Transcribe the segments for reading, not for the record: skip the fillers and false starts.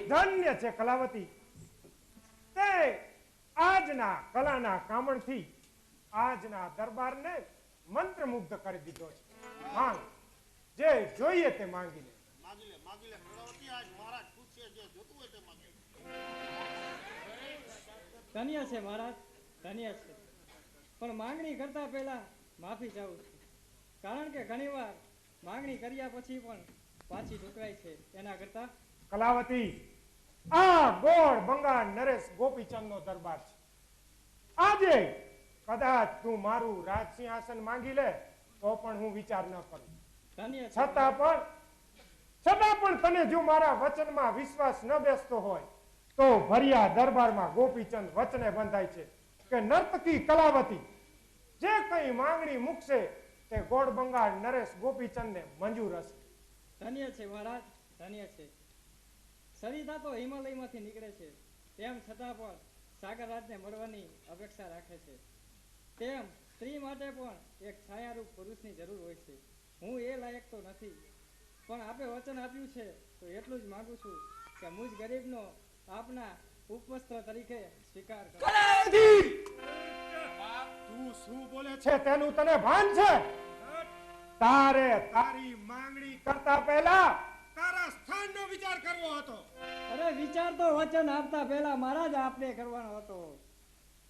ધન્ય છે કલાવતી, તે આજના કલાના કામણથી આજના દરબારને મંત્રમુગ્ધ કરી દીધો છે. માંગ, જે જોઈએ તે માંગી લે. માગી લે કલાવતી, આજ મહારાજ પૂછે જે જોતું હોય તે માંગે. ધન્ય છે મહારાજ, ધન્ય છે, પણ માંગણી કરતા પહેલા માફી ચાહું છું, કારણ કે ઘણીવાર માંગણી કર્યા પછી પણ પાછી ઢુકરાય છે. એના કરતા કલાવતી, આ ગોળ બંગાળ નરેશ ગોપીચંદ નો દરબાર છે. આજે કદાચ તું મારું રાજ સિંહાસન માંગી લે તો પણ હું વિચાર ન કરું. છતાં પણ તને જો મારા વચનમાં વિશ્વાસ ન બેસતો હોય તો ભર્યા દરબારમાં ગોપીચંદ વચને બંધાય છે કે નર્તકી કલાવતી જે કઈ માંગણી મૂકશે તે ગોળ બંગાળ નરેશ ગોપીચંદને મંજૂર હશે. ધન્ય છે મહારાજ, ધન્ય છે. સરિતા તો હિમાલયમાંથી નીકળે છે, તેમ છતાં પણ સાગરરાજને મળવાની અપેક્ષા રાખે છે. તેમ સ્ત્રી માટે પણ એક છાયારૂપ પુરુષની જરૂર હોય છે. હું એ લાયક તો નથી, પણ આપે વચન આપ્યું છે તો એટલું જ માંગુ છું કે મુજ ગરીબનો આપના ઉપવસ્ત્ર તરીકે સ્વીકાર કરો. તું શું બોલે છે તેનું તને ભાન છે? તારે તારી માંગણી કરતા પહેલા તારા સ્થાનનો વિચાર કરવો હતો. અરે વિચાર તો વચન આપતા પહેલા મારા જ આપને કરવાનો હતો.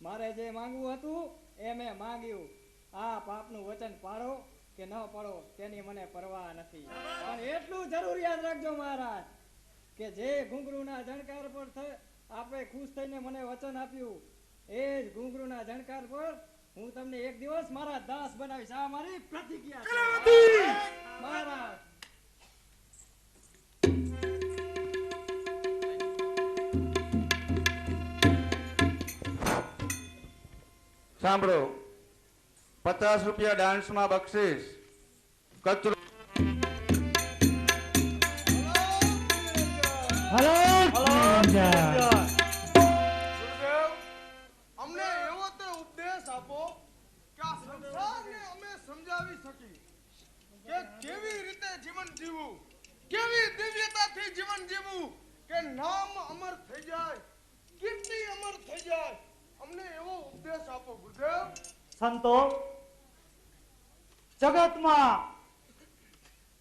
મારે જે માંગવું હતું એ મેં માંગ્યું. આ પાપનું વચન પાડો કે ન પાડો તેની મને પરવા નથી, પણ એટલું જરૂર યાદ રાખજો મહારાજ કે જે ઘૂંઘરૂના જણકાર પર આપણે ખુશ થઈને મને વચન આપ્યું એ જ ઘૂંઘરૂના જણકાર પર હું તમને એક દિવસ મારા દાસ બનાવીશ. આ મારી પ્રતિજ્ઞા છે મહારાજ. સાંભળો, 50 રૂપિયા ડાન્સમાં બક્ષિસ. કચરો અમને એવો તે ઉપદેશ આપો કે આ સંસારને અમે સમજાવી શકી કે કેવી રીતે જીવન જીવવું. કે નામ અમર થઈ જાય, કીર્તિ અમર થઈ જાય. અમને એવો ઉપદેશ આપો ગુરુદેવ. સંતો, જગતમાં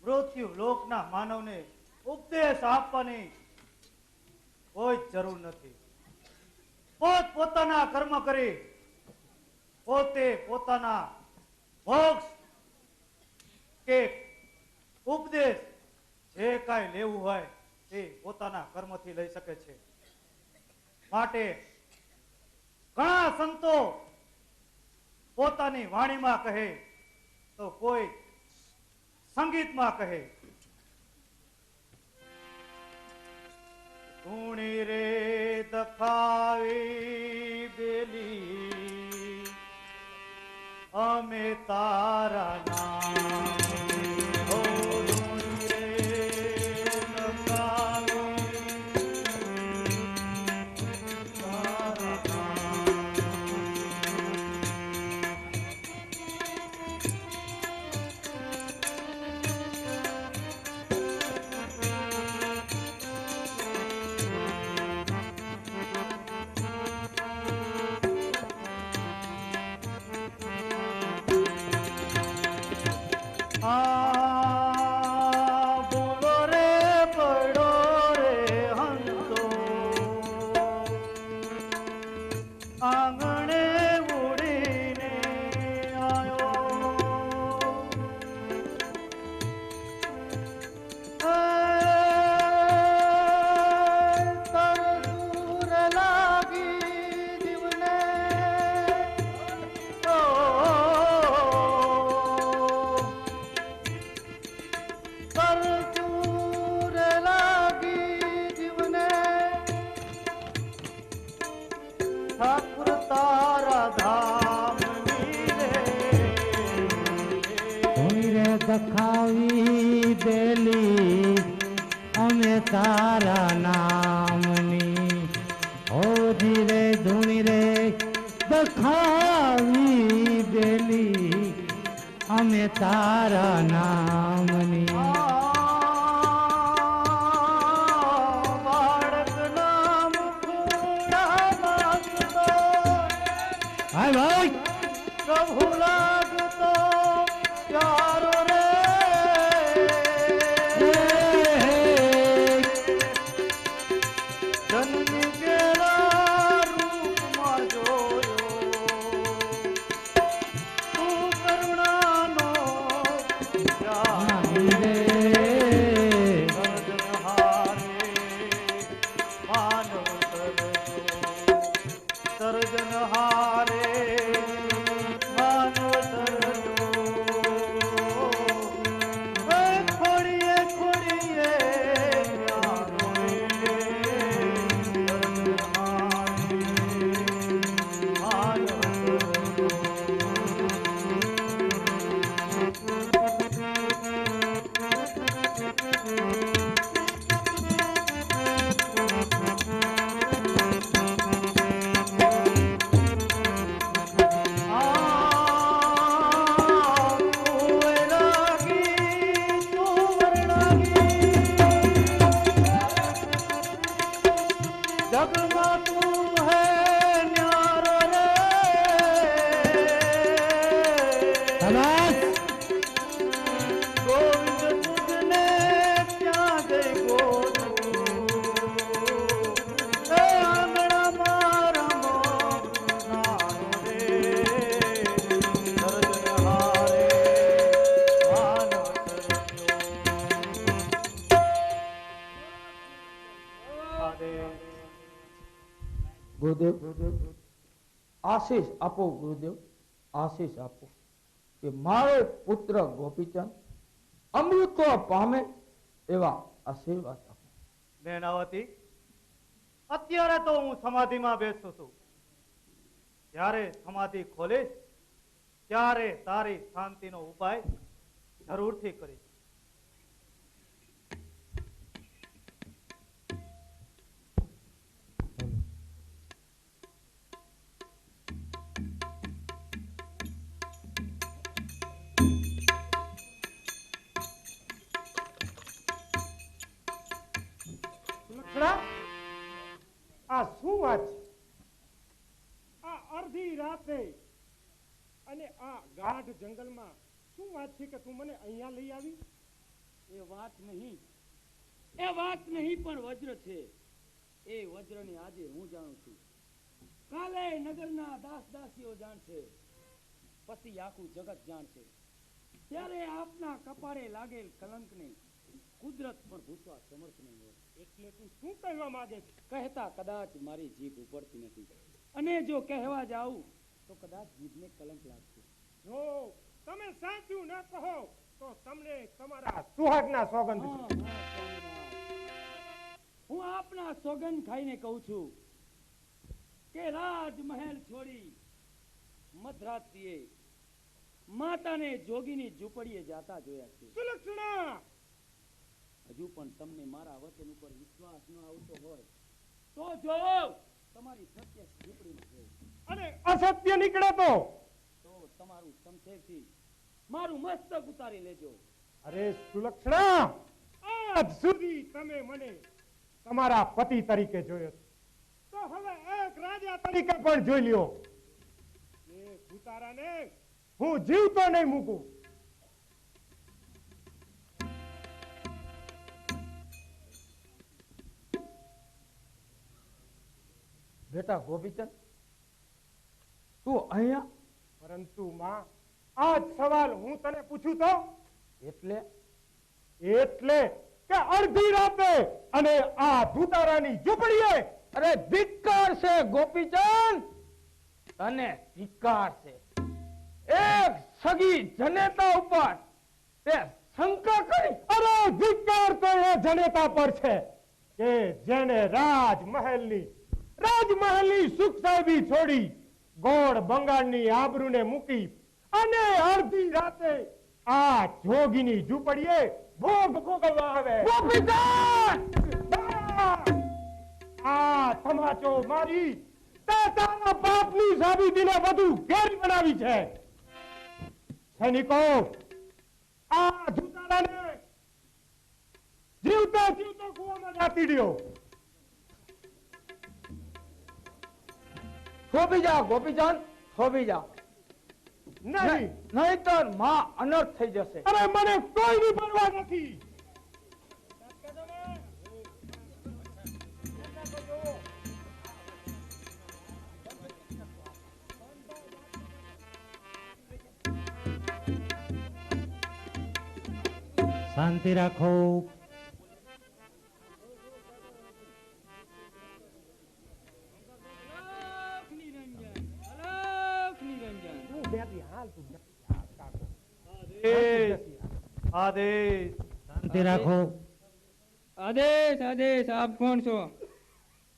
મૃત્યુ લોકના માનવને ઉપદેશ આપવાની કોઈ જરૂર નથી. પોતાના કર્મ કરી પોતે પોતાના મોક્ષ કે ઉપદેશ જે કાંઈ લેવું હોય તે પોતાના કર્મથી લઈ શકે છે. માટે ઘણા સંતો પોતાની વાણીમાં કહે તો કોઈ સંગીતમાં કહે. ધૂણી રે દખાવી બેલી અમે તારા નામ હો. ધૂણી રે દખાવી તારા નામ. બોલો રે પડો રે હંતો આંગણે ઉડીને આવ્યો. તર દૂર લાગી જીવને કરચૂર લાગી જીવને ઠાકુર તારા ધામની રે દખાવી દેલી અમે તારા નામની. હોજી રે ધૂણી રે દખાવી દેલી અમે તારા નામની. બાળક નામ ખોડા લાગતો હાય ભાઈ પ્રભુ લાગતો પ્યારો રે. જન્મી ગયેલા રૂપમાં જોયો તું કરુણાનો નાની રે સર્જનહારે માનવ તરજો. ખોડીએ ખોડીએ ન્યારો રે. સર્જનહારે માનવ તરજો. जगमा तू है न्यारो रे. શાબાશ. गोविंद तुझने क्या गई गोदू ए आंगणा मारमो नारो रे. સર્જનહારે માનવ તરજો. ગુરુદેવ આશીષ આપો. ગુરુદેવ આશીષ આપો કે મારો પુત્ર ગોપીચંદ અમૃત પામે એવા આશીર્વાદ આપો. બેનાવતી, અત્યારે તો હું સમાધિમાં બેસું છું. જ્યારે સમાધિ ખોલીશ ત્યારે તારી શાંતિનો ઉપાય જરૂરથી કરીશ. સુલક્ષણા, આ શું વાત છે? આ અડધી રાતે અને આ ગાઢ જંગલમાં શું વાત છે કે તું મને અહીંયા લઈ આવી? એ વાત નહીં પણ વજ્ર છે. એ વજ્રની આજે હું જાણું છું, કાલે નગરના દાસ દાસીઓ જાણશે, પછી આખું જગત જાણશે. ત્યારે આપના કપાળે લાગેલ કલંકને કુદરત પણ ભૂસવા સમર્થ નહીં હોય. એટલે તું શું કહેવા માંગે છે? કહેતા કદાચ મારી જીભ ઉપડતી નથી, અને જો કહેવા જાઉં તો કદાચ જીભને કલંક લાગશે. જો તમે સાચું ન કહો તો તમને તમારા સુહાગના સોગંદ છે. હા, સ્વામિનાથ. હું આપના સોગંદ ખાઈને કહું છું કે રાજમહેલ છોડી મધરાત્રિએ માતાને જોગીની ઝૂંપડીએ જાતા જોયા છે. સુલક્ષણા, હજુ પણ તમને મારા વચન ઉપર વિશ્વાસ ન આવતો હોય તો જો તમારી સત્ય ઝૂંપડીમાં જો, અને અસત્ય નીકળે તો તમારું શમશેરથી મારું મસ્તક ઉતારી લેજો. અરે સુલક્ષણા, આજ સુધી તમે મને તમારા પતિ તરીકે જોયો છે, તો હવે એક રાજા તરીકે પણ જોઈ લ્યો. એ ભૂતારાને હું જીવતો નહીં મૂકું. બેટા ગોપીચંદ, તું અહીંયા? પરંતુ માં, આ સવાલ હું તને પૂછું તો એટલે એટલે કે અડધી રાતે અને આ ભૂતારાની ઝૂંપડીએ. અરે ધિક્કાર છે ગોપીચંદ, તને ધિક્કાર છે. એક સગી જનેતા ઉપર તે શંકા કરી. અરે ધિક્કાર તો એ જનેતા પર છે કે જેને રાજમહેલની સુખ સાહેબી છોડી ગોળ બંગાળની આબરૂને મૂકી અને અડધી રાતે આ જોગીની ઝૂંપડીએ ભોગ ભોગવવા આવે. આ તમાચો મારી તે તારા બાપની સાબિતીને વધુ ઘેરી બનાવી છે. સૈનિકો, આ ધૂતારાને જીવતો જીવતો કૂવામાં નાખી દ્યો. થોભી જા ગોપીચંદ, થોભી જા, નહીં નહીતર માં અનર્થ થઈ જશે. અરે મને કોઈની પરવા નથી. શાંતિ રાખો. આદેશ. શાંતિ રાખો. આદેશ આદેશ. આપ કોણ છો?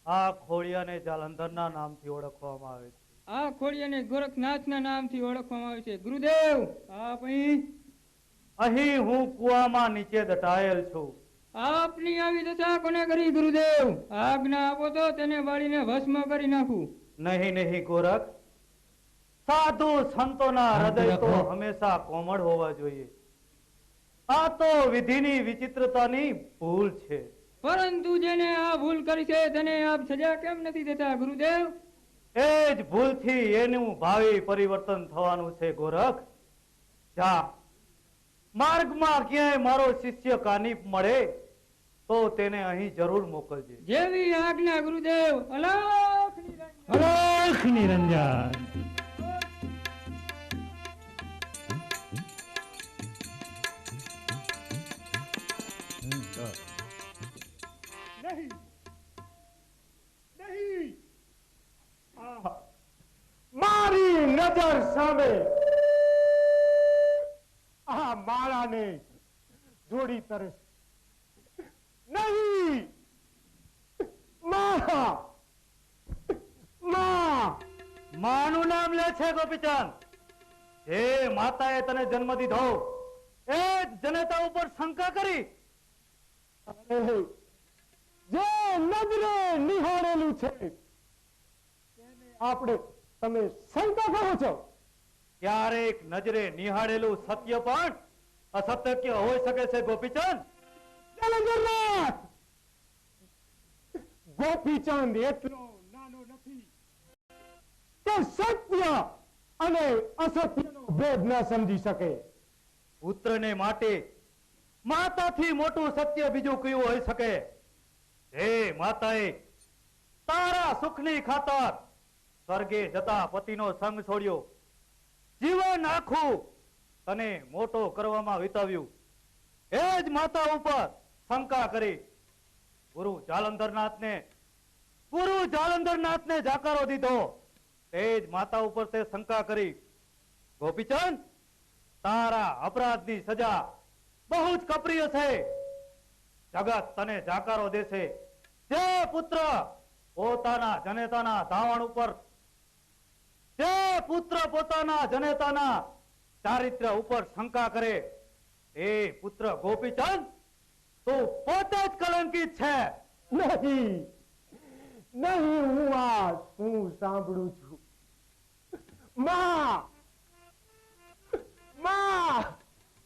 આ ખોડિયાને જાલંધરના નામથી ઓળખવામાં આવે છે. આ ખોડિયાને ગોરખનાથના નામથી ઓળખવામાં આવે છે. ગુરુદેવ, આપ અહીં? અહીં હું કુવામાં નીચે દટાયેલ છું. આપની આવી દશા કોને કરી ગુરુદેવ? આજ્ઞા આપો તો તેને બાળીને ભસ્મ કરી નાખું. નહીં નહીં ગોરખ, સાધુ સંતોના હૃદય તો હંમેશા કોમળ હોવા જોઈએ. આ તો વિધિની વિચિત્રતાની ભૂલ છે. પરંતુ જેને આ ભૂલ કરી છે તેને આપ સજા કેમ નથી દેતા ગુરુદેવ? એ જ ભૂલથી એનું ભાવિ પરિવર્તન થવાનું છે ગોરખ. જા, માર્ગમાં ક્યાંય મારો શિષ્ય કાનિપ મળે તો તેને અહીં જરૂર મોકલજે. જેવી આજ્ઞા ગુરુદેવ. અલખ નિરંજન. અલખ નિરંજન. નહીં નહીં, મારી નજર સામે આ માળાને જોડી તરસ નહીં. માનું નામ લે છે ગોપીચંદ. જે માતાએ તને જન્મ દીધો એ જ જનેતા ઉપર શંકા કરી. જે નજરે નિહાળેલું છે આપણે તમે શંકા કરો છો? ક્યારેક નજરે નિહાળેલું સત્ય પણ અસત્ય હોઈ શકે છે ગોપીચંદ. જાલંધરનાથ, ગોપીચંદ એટલો નાનો નથી કે સત્ય અને અસત્યનો ભેદ ન સમજી શકે. પુત્રને માટે માતાથી મોટું સત્ય બીજું કયું હોઈ શકે? હે માતાએ તારા સુખની ખાતર સ્વર્ગે જતા પતિનો સંગ છોડ્યો, જીવન આખું તને મોટો કરવામાં વિતાવ્યું. એ જ માતા ઉપર શંકા કરી ગુરુ જાલંધરનાથને જાકારો દીધો. તે જ માતા ઉપર તે શંકા કરી. ગોપીચંદ, તારા અપરાધની સજા બહુ જ કપરી હશે. જગત તને જાકારો દેશે. જે પુત્ર પોતાના જનેતાના ધાવણ ઉપર, જે પુત્ર પોતાના જનેતાના ચારિત્ર્ય ઉપર શંકા કરે, એ પુત્ર ગોપીચંદ તું પોતે જ કલંકિત છે. નહીં નહીં, હું સાંભળું છું. માં માં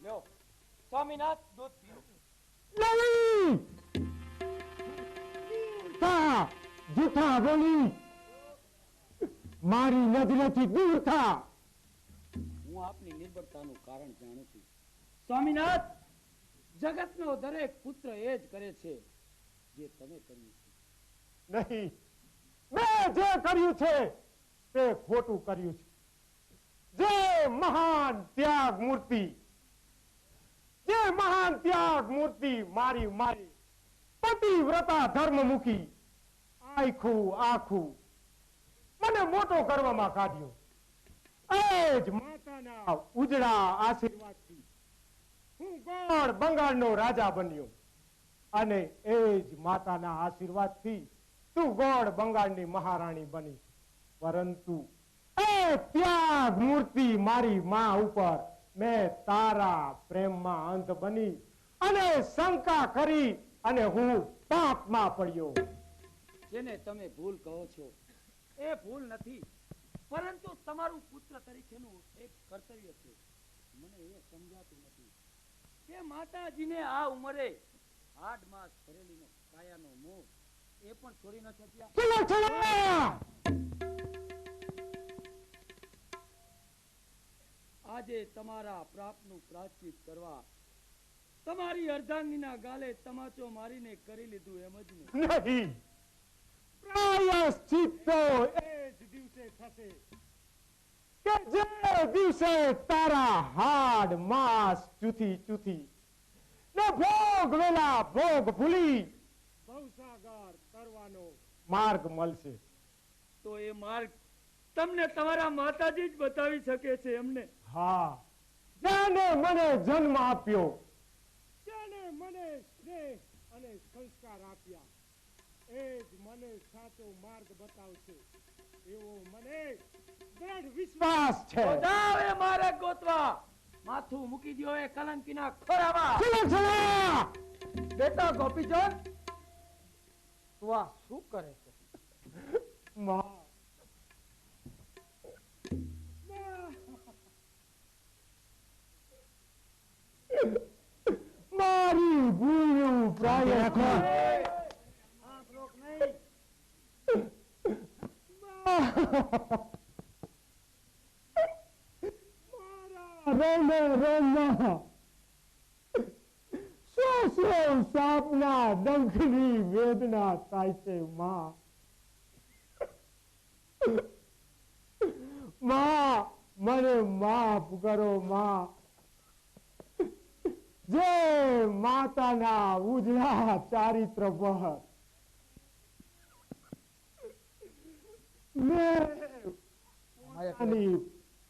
લ્યો સ્વામીનાથ દૂધ પીઓ. નહીં, તા જૂઠા બોલી મારી નજરેથી દૂર થા. હું આપની નિર્બળતાનું કારણ જાણું છું સ્વામીનાથ. જગતનો દરેક પુત્ર એ જ કરે છે જે તમે કર્યું છે. નહીં, મેં જે કર્યું છે તે ખોટું કર્યું છે. જે મહાન ત્યાગ મૂર્તિ મારી પતિવ્રતા ધર્મ મૂકી આખું મને મોટો કરવામાં કાઢ્યો. એ જ માતાના ઉજળા આશીર્વાદથી હું ગોળ બંગાળનો રાજા બન્યો, અને એ જ માતાના આશીર્વાદથી તું ગોળ બંગાળની મહારાણી બની. પરંતુ એ ત્યાગ મૂર્તિ મારી માં ઉપર મેં તારા પ્રેમમાં અંધ બની અને શંકા કરી અને હું પાપમાં પડ્યો. જેને તમે ભૂલ કહો છો એ ભૂલ નથી, પરંતુ તમારું પુત્ર તરીકેનું એક કર્તવ્ય છે. મને એ સમજાતું નથી કે માતાજીને આ ઉંમરે 8 માસ ભરેલીનો કાયાનો મોહ એ પણ છોડી ન શક્યા. આજે તમારા પ્રાપનું પ્રાયશ્ચિત કરવા તમારી અર્ધાંગીના ગાલે તમાચો મારીને કરી લીધું એમ જ ને? નહીં, પ્રાયશ્ચિત તો એ જ દિવસે થશે કે જે દિવસે તારા હાડ માંસ ચૂથી ને ભોગ ભૂલી ભવસાગર તરવાનો માર્ગ મળશે. તો એ માર્ગ તમને તમારા માતાજી જ બતાવી શકે છે એમને? હા, જેને મને જન્મ આપ્યો, જેને મને સ્નેહ અને સંસ્કાર આપ્યા, એ જ મને સાચો માર્ગ બતાવશે એવો મને દ્રઢ વિશ્વાસ છે. જાઓ એ માર્ગ ગોતવા. માથું મૂકી દ્યો એ કલંકીના ખોળામાં. બેટા ગોપીચંદ, તું આ શું કરે છે? માં, મારી ભૂલું પ્રાયશ્ચિત. સાપના ડંખની વેદના થાય છે. માં, મને માફ કરો માં. જે માતાના ઉજળા ચારિત્ર પર મેં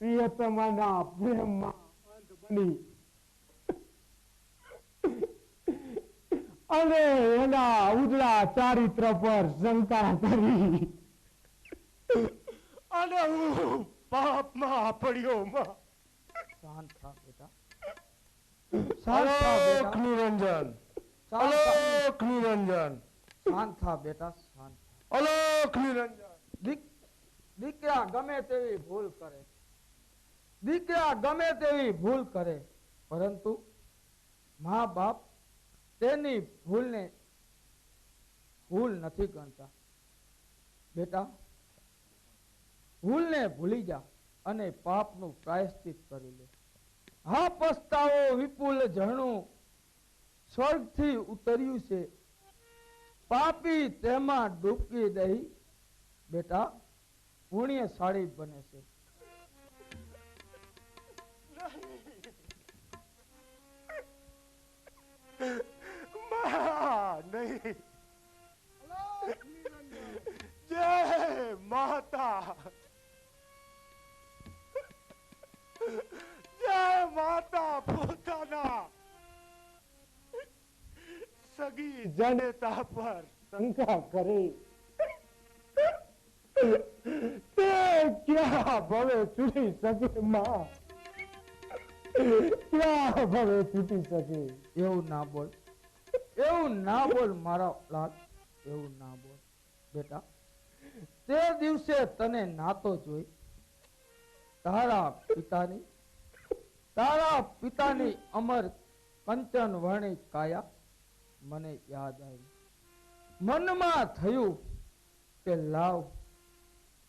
પ્રિયતમાના પ્રેમમાં અંધ બની અને એના ઉજળા ચારિત્ર પર શંકા કરી અને હું પાપમાં પડ્યો. માં, શાંત થા બેટા. અલોક નિરંજન, અલોક નિરંજન, શાંત થા બેટા, શાંત થા. અલોક નિરંજન. દીકરા ગમે તેવી ભૂલ કરે, પરંતુ મા બાપ તેની ભૂલને ભૂલ નથી ગણતા. બેટા, ભૂલને ભૂલી જા અને પાપનું પ્રાયશ્ચિત કરી લે. હા પસ્તાવો વિપુલ ઝરણું સ્વર્ગથી ઉતર્યું છે, પાપી તેમાં ડૂબકી દઈ બેટા પુણ્યશાળી બને છે. નહીં. અલાપ નિરંજન. જય માતા, જય માતા પોતાના સગી જનેતા પર શંકા કરી તે ક્યાં ભવે છૂટી શકે માં, ક્યાં ભવે છૂટી શકે. એવું ના બોલ, એવું ના બોલ મારા લાલ, એવું ના બોલ. બેટા, તે દિવસે તને નાતો જોઈ તારા પિતાની અમર કંચન વર્ણિત કાયા મને યાદ આવી. મનમાં થયું કે લાવ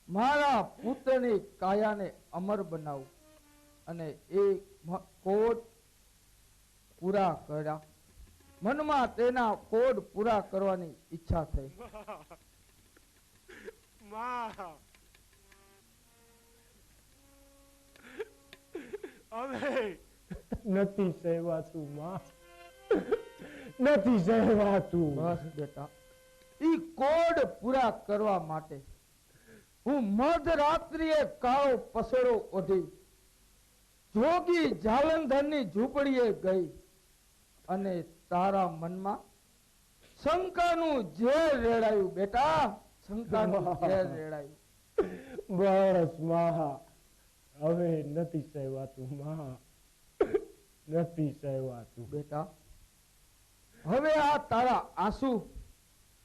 મારા પુત્રની કાયાને અમર બનાવું અને એ કોડ પૂરા કર્યા. મનમાં તેના કોડ પૂરા કરવાની ઈચ્છા થઈ. માં હવે નથી સહેવાતું માં, નથી સહેવાતું. બસ બેટા, ઈ કોડ પૂરા કરવા માટે હું મધરાત્રિએ કાળો પસેડો ઓઢી જોગી જાલંધરની ઝૂંપડીએ ગઈ અને તારા મનમાં શંકાનું ઝેર રેડાયું. બેટા, શંકાનું ઝેર રેડાયું. બસ માં, હવે નથી સહેવાતું માં, નથી સહેવાતું. બેટા, હવે આ તારા આંસુ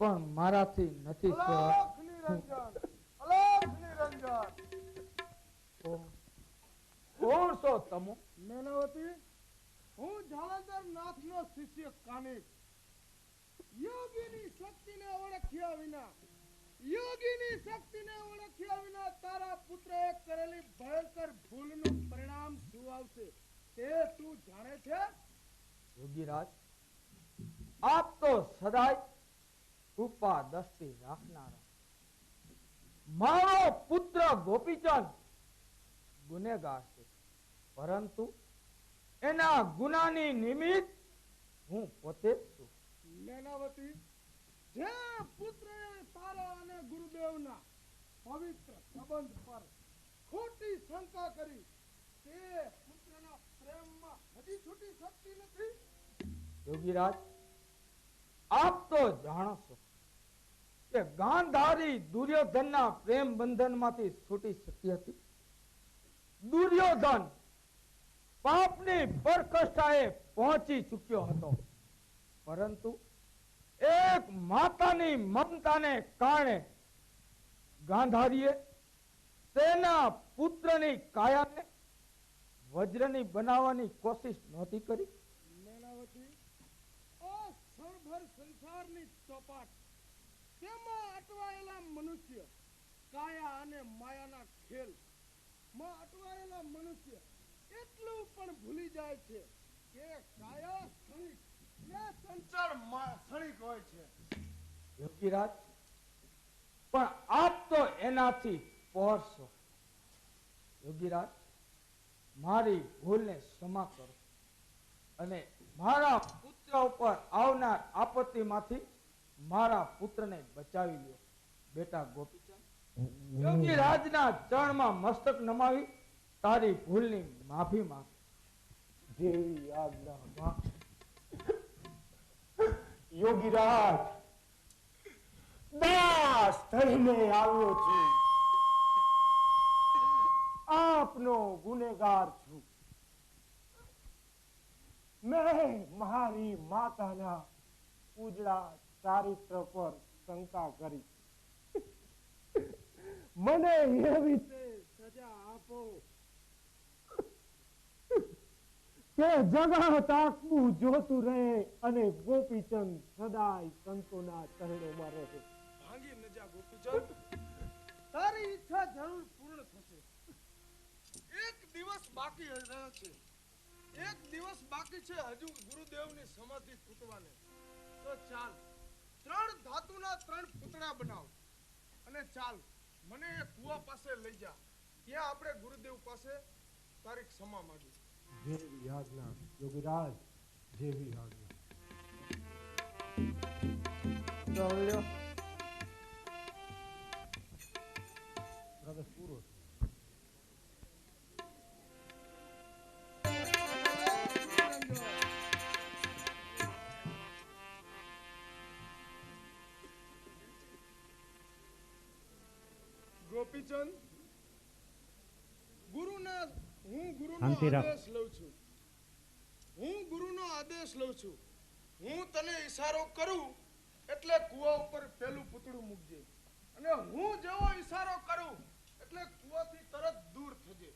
પણ મારાથી નથી સહેવાતા. અલાપ નિરંજન. અલાપ નિરંજન. કોણ છો તમો? મેનાવતી, હું જાલંધર નાથનો શિષ્ય કાનિક. યોગીની શક્તિને ઓળખ્યા વિના તારા પુત્રએ કરેલી ભયંકર ભૂલનું પરિણામ શું આવશે તે તું જાણે છે? યોગીરાજ, આપ તો સદાય કૃપા દ્રષ્ટિ રાખનારા. મારો પુત્ર ગોપીચંદ ગુનેગાર છે, પરંતુ એના ગુનાની નિમિત્ત હું પોતે જ છું. મેનાવતી, જે પુત્રએ તારા અને ગુરુદેવના પવિત્ર સંબંધ પર ખોટી શંકા કરી તે પુત્રના પ્રેમમાં હજી છૂટી શકતી નથી. યોગીરાજ, આપ તો જાણો છો કે ગાંધારી દુર્યોધનના પ્રેમ બંધનમાંથી છૂટી શકી હતી. દુર્યોધન પાપની પરકષ્ટાએ પહોંચી ચૂક્યો હતો, પરંતુ એક માતાની મમતાને કારણે ગાંધારીએ તેના પુત્રની કાયાને વજ્રની બનાવવાની કોશિશ નહોતી કરી. મેનાવતી, આ ક્ષણભર સંસારની ચોપાટ, તેમાં અટવાયેલા મનુષ્ય, કાયા અને માયાના ખેલ માં અટવાયેલા મનુષ્ય એટલું પણ ભૂલી જાય છે કે કાયા ક્ષણિક ને સંસાર ક્ષણિક હોય છે. યોગીરાજ, પણ આપ તો એનાથી પર છો. યોગીરાજ, મારી ભૂલને ક્ષમા કરો અને મારા પુત્ર ઉપર આવનાર આપત્તિમાંથી મારા પુત્રને બચાવી લ્યો. બેટા ગોપીચંદ, યોગીરાજના ચરણમાં મસ્તક નમાવી તારી ભૂલની માફી માંગ. જેવી આજ્ઞા. યોગીરાજ, દાસ થઈને આવ્યો છે. આપનો ગુનેગાર છું. મેં મારી માતાના ઉજળા ચારિત્ર પર શંકા કરી. મને એવી સજા આપો. કે જગા તાકવું જોતું રહે અને ગોપીચંદ સદાય સંતોના ચરણોમાં રહે. ભાંગી ન જા ગોપીચંદ, તારી ઈચ્છા જરૂર પૂર્ણ થશે. એક દિવસ બાકી રહ્યો છે, એક દિવસ બાકી છે હજુ ગુરુદેવની સમાધિ તૂટવાને. તો ચાલ, 3 ધાતુના 3 પૂતળા બનાવ અને ચાલ મને એ કુવા પાસે લઈ જા. ત્યાં આપણે ગુરુદેવ પાસે તારી ક્ષમા માંગી. જેવી આજ્ઞા યોગીરાજ, જેવી આજ્ઞા. ચાલ્યો પ્રવેશ પૂરો. ગોપીચંદ, ગુરુના હું ગુરુનો શાંતિ રાખ. આદેશ લઉં છું. હું ગુરુનો આદેશ લઉં છું. હું તને ઈશારો કરું એટલે કુવા ઉપર પેલું પૂતળું મૂકજે, અને હું જેવો ઈશારો કરું એટલે કુવાથી તરત દૂર થજે.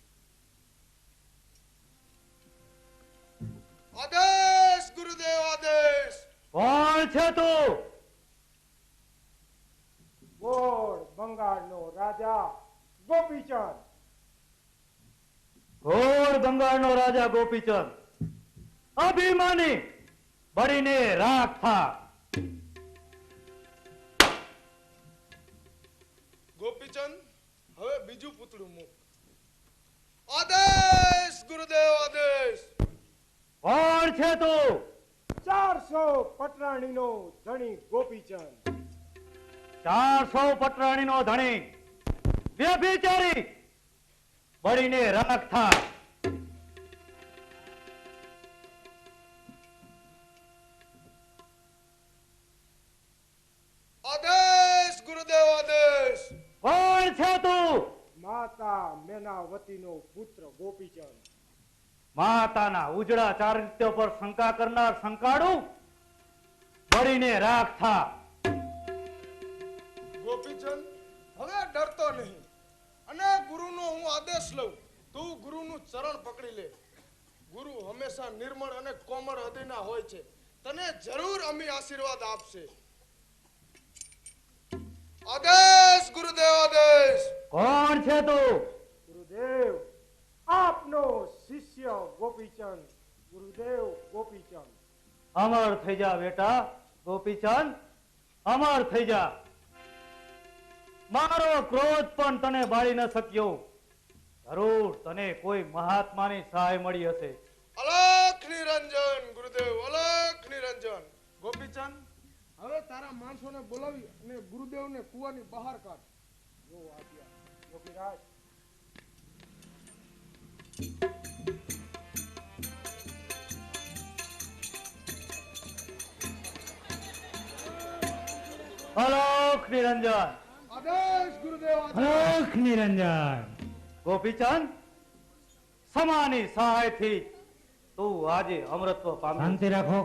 આદેશ ગુરુદેવ, આદેશ. કોણ છે તું? ગોળ બંગાળનો રાજા ગોપીચંદ. ઘોડ બંગાળનો રાજા ગોપીચંદ, અભિમાની, બળીને રાખ થા. ગોપીચંદ, હવે બીજું પૂતળું મૂક. આદેશ ગુરુદેવ, આદેશ. કોણ છે તું? 400 પટરાણીનો ધણી ગોપીચંદ. 400 પટરાણીનો ધણી, વ્યભિચારી, બળીને રાખ થા. આદેશ ગુરુદેવ, આદેશ. કોણ છે તું? માતા મેનાવતીનો પુત્ર ગોપીચંદ. માતાના ઉજળા ચારિત્ર્ય પર શંકા કરનાર શંકાળું, બળીને રાખ થા. ગોપીચંદ, હવે ડરતો નહીં અને ગુરુનો હું આદેશ લઉં. તું ગુરુનું ચરણ પકડી લે. ગુરુ હંમેશા નિર્મળ અને કોમળ હૃદયના હોય છે. તને જરૂર અમી આશીર્વાદ આપશે. આદેશ ગુરુદેવ, આદેશ. કોણ છે તું? ગુરુદેવ, આપનો શિષ્ય ગોપીચંદ. ગુરુદેવ ગોપીચંદ. અમર થઈ જા બેટા ગોપીચંદ, અમર થઈ જા. મારો ક્રોધ પણ તને બાળી ન શક્યો. જરૂર તને કોઈ મહાત્માની સહાય મળી હશે. અલખ નિરંજન ગુરુદેવ, અલખ નિરંજન. ગોપીચંદ, હવે તારા માણસોને બોલાવી અને ગુરુદેવને કુવાની બહાર કાઢ. જો આજ્ઞા યોગીરાજ. અલોક નિરંજન. આદેશ ગુરુદેવ, આદેશ. અલખ નિરંજન. ગોપીચંદ, સમાની સહાયથી તું આજે અમરત્વ પામ્યો. શાંતિ રાખો.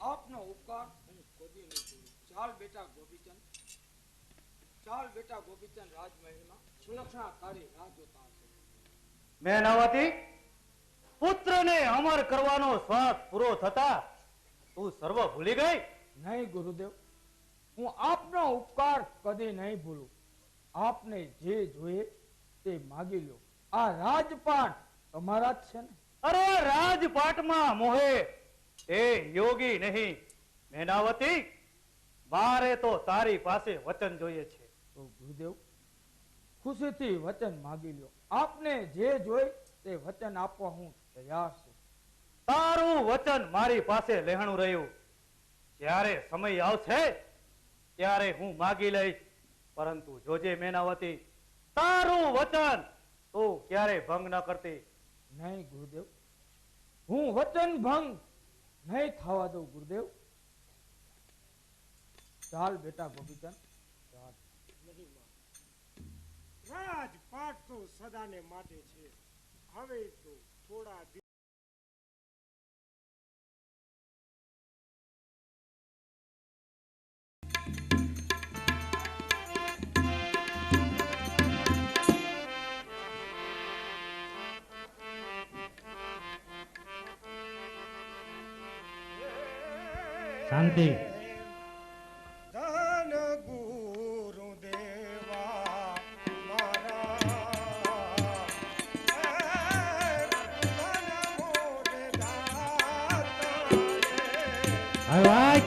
આપનો ઉપકાર હું કદી નહીં ભૂલું. ચાલ બેટા ગોપીચંદ, ચાલ બેટા ગોપીચંદ, રાજમહેલમાં સુલક્ષણા તારી રાહ જોતા હશે. મેનાવતી, પુત્રને અમર કરવાનો શ્વાસ પૂરો થતા તું સર્વ ભૂલી ગઈ? નહીં ગુરુદેવ, હું આપનો ઉપકાર કદી નહીં ભૂલું. આપને જે જોઈએ તે માગી લો. આ રાજપાટ તમારા જ છે ને? અરે રાજપાટમાં મોહે એ યોગી નહીં મેનાવતી. મારે તો તારી પાસે વચન જોઈએ છે. તો ગુરુદેવ, ખુશીથી વચન માગી લો. આપને જે જોઈ તે વચન આપવા હું તૈયાર છું. તારું વચન મારી પાસે લેણું રહ્યું. જ્યારે સમય આવશે ત્યારે હું માગી લઈશ. પરંતુ જોજે મેનાવતી, તારું વચન તું ક્યારે ભંગ ન કરતી. નહીં ગુરુદેવ, હું વચન ભંગ નહીં થવા દઉં ગુરુદેવ. ચાલ બેટા ગોપીચંદ, ચાલ. રાજપાટ તો સદાને માટે છે. હવે તો થોડા શાંતિ. ધન ગુરુદેવા મારા ધન મોરે દાતા હવે વાંચ.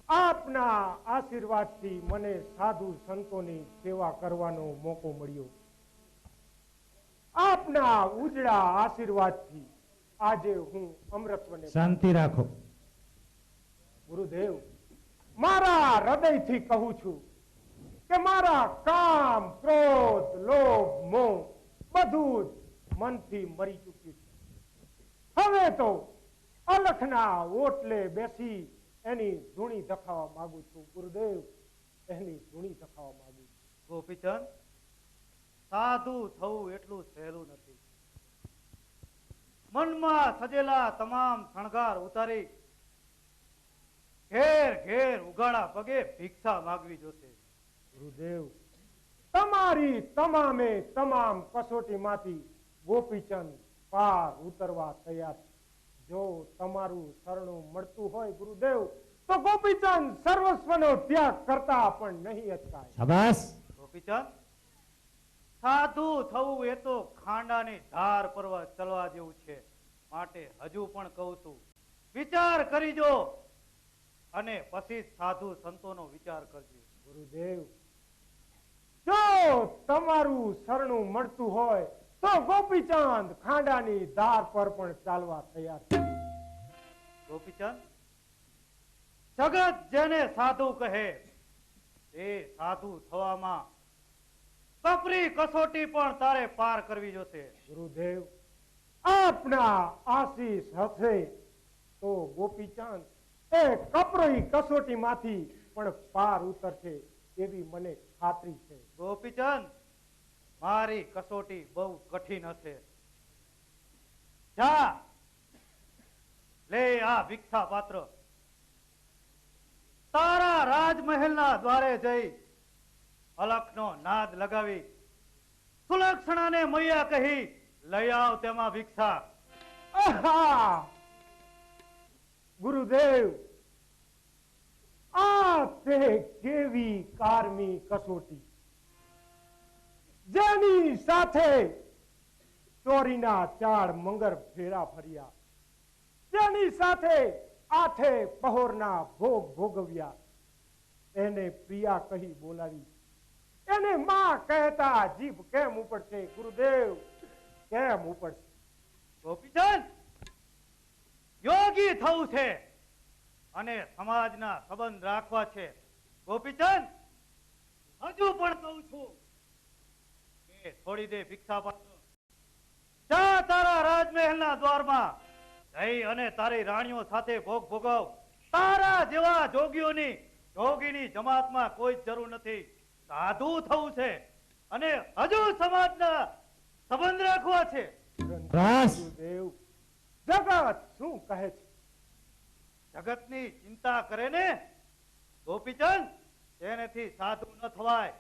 આપના આશીર્વાદથી મને સાધુ સંતોની સેવા કરવાનો મોકો મળ્યો. આપના ઉજળા આશીર્વાદથી આજે હું અમૃતવને શાંતિ રાખો. ગુરુદેવ, મારા હૃદયથી કહું છું કે મારા કામ, ક્રોધ, લોભ, મોહ બધું જ મનથી મરી ચૂક્યું છે. હવે તો અલખના ઓટલે બેસી એની ધૂણી ધખાવા માંગુ છું. ગુરુદેવ, એની ધૂણી ધખાવા માંગુ છું. ગોપીચંદ, સાધુ થવું એટલું સહેલું નથી. મનમાં સજેલા તમામ શણગાર ઉતારી ઘેર ઘેર ઉગાડા પગે ભિક્ષા માંગવી જોશે. ગુરુદેવ, તમારી તમામે તમામ કસોટીમાંથી ગોપીચંદ પાર ઉતરવા તૈયાર છે. જો તમારું શરણું મળતું હોય ગુરુદેવ, તો ગોપીચંદ સર્વસ્વનો ત્યાગ કરતા પણ નહીં અચકાય. શાબાશ. ગોપીચંદ, સાધુ થવું એ તો ખાંડાની ધાર પર ચલવા જેવું છે. માટે હજુ પણ કહું છું, વિચાર કરી જો અને પછી સાધુ સંતોનો વિચાર કરજો. ગુરુદેવ, જો તમારું શરણું મળતું હોય તો ગોપીચંદ ખાંડાની ધાર પર પણ ચાલવા તૈયાર છે. ગોપીચંદ, જગત જેને સાધુ કહે એ સાધુ થવામાં કપરી કસોટી પણ તારે પાર કરવી જોશે. ગુરુદેવ, આપના આશીષ હશે તો ગોપીચંદ એ કપરી કસોટીમાંથી પણ પાર ઉતરશે એવી મને ખાતરી છે. ગોપીચંદ, મારી કસોટી બહુ કઠિન હશે. જા, લે આ ભિક્ષા પાત્ર. તારા રાજમહેલના દ્વારે જઈ અલખનો નાદ લગાવી સુલક્ષણાને મૈયા કહી લઈ આવ તેમાં ભિક્ષા. આહા! ગુરુદેવ, આ તે કેવી કારમી કસોટી, જેની સાથે ચોરીના ચાર મંગર ફેરા ફર્યા, જેની સાથે આઠે પહોરના ભોગ ભોગવ્યા, એને પ્રિયા કહી બોલાવી, એને માં કહેતા જીભ કેમ ઉપડશે? ગુરુદેવ, કેમ ઉપડશે? ગોપીચંદ, યોગી થવું છે અને સમાજના સંબંધ રાખવા છે. ગોપીચંદ, હજુ પણ કહું છું કે છોડી દે ભિક્ષા પાત્ર. જા તારા રાજમહેલના દ્વારમાં જઈ અને તારી રાણીઓ સાથે ભોગ ભોગવ. તારા જેવા જોગીની જમાતમાં કોઈ જ જરૂર નથી. સાધુ થવું છે અને હજુ સમાજના સંબંધ રાખવા છે. બસ. ગુરુદેવ, જગત શું કહે છે? જગતની ચિંતા કરે ને ગોપીચંદ, તેનેથી સાધુ ન થવાય.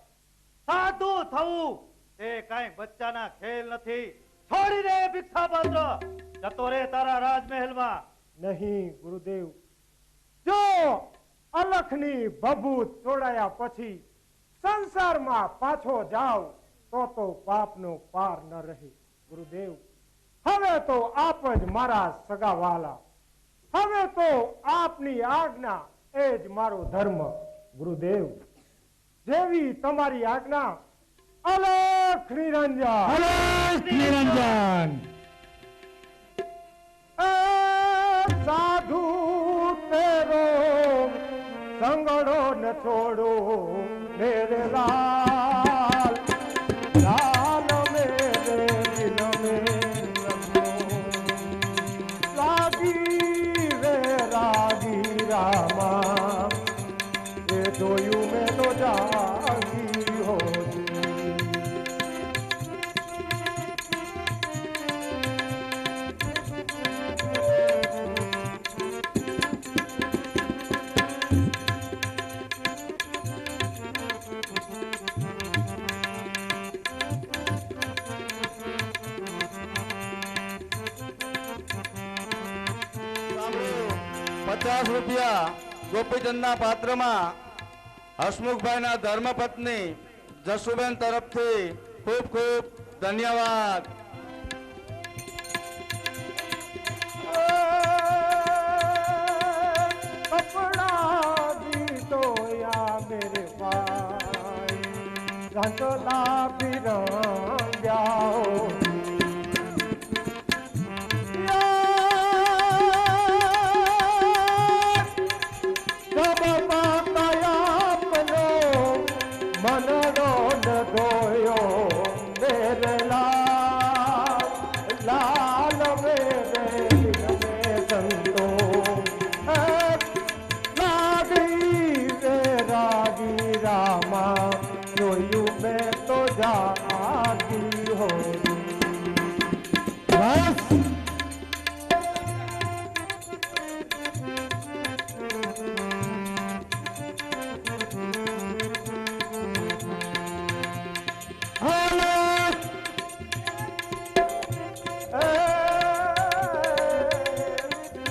સાધુ થવું તે કઈ બચ્ચાના ખેલ નથી. છોડી દે ભિક્ષા પાત્ર, જતો રે તારા રાજમહેલમાં. નહીં ગુરુદેવ, જો અલખની ભભૂત છોડાયા પછી સંસારમાં પાછો જાવ તો પાપનો પાર ન રહે. ગુરુદેવ, હવે તો આપ જ મારા સગા વાલા, હવે તો આપની આજ્ઞા એ જ મારો ધર્મ. ગુરુદેવ, જેવી તમારી આજ્ઞા. અલખ નિરંજન, અલખ નિરંજન. એ સાધુ તેરો સંગડો ન છોડો મેરે લાલ, લાલ મેરે દિલ में લાગી રે રાગી રામા, એ જોયું મેં તો જાગી હોતી. ₹50 ગોપીચંદના પાત્રમાં હસમુખભાઈના ધર્મપત્ની જસુબેન તરફથી ખૂબ ખૂબ ધન્યવાદ. કપડા સંતલા બિરંગ્યાઓ મનડો ગોયો મેરે લાલ મેરે સંતો લાગી રે રાગી રામા જોયું મેં તો જાગી હો બસ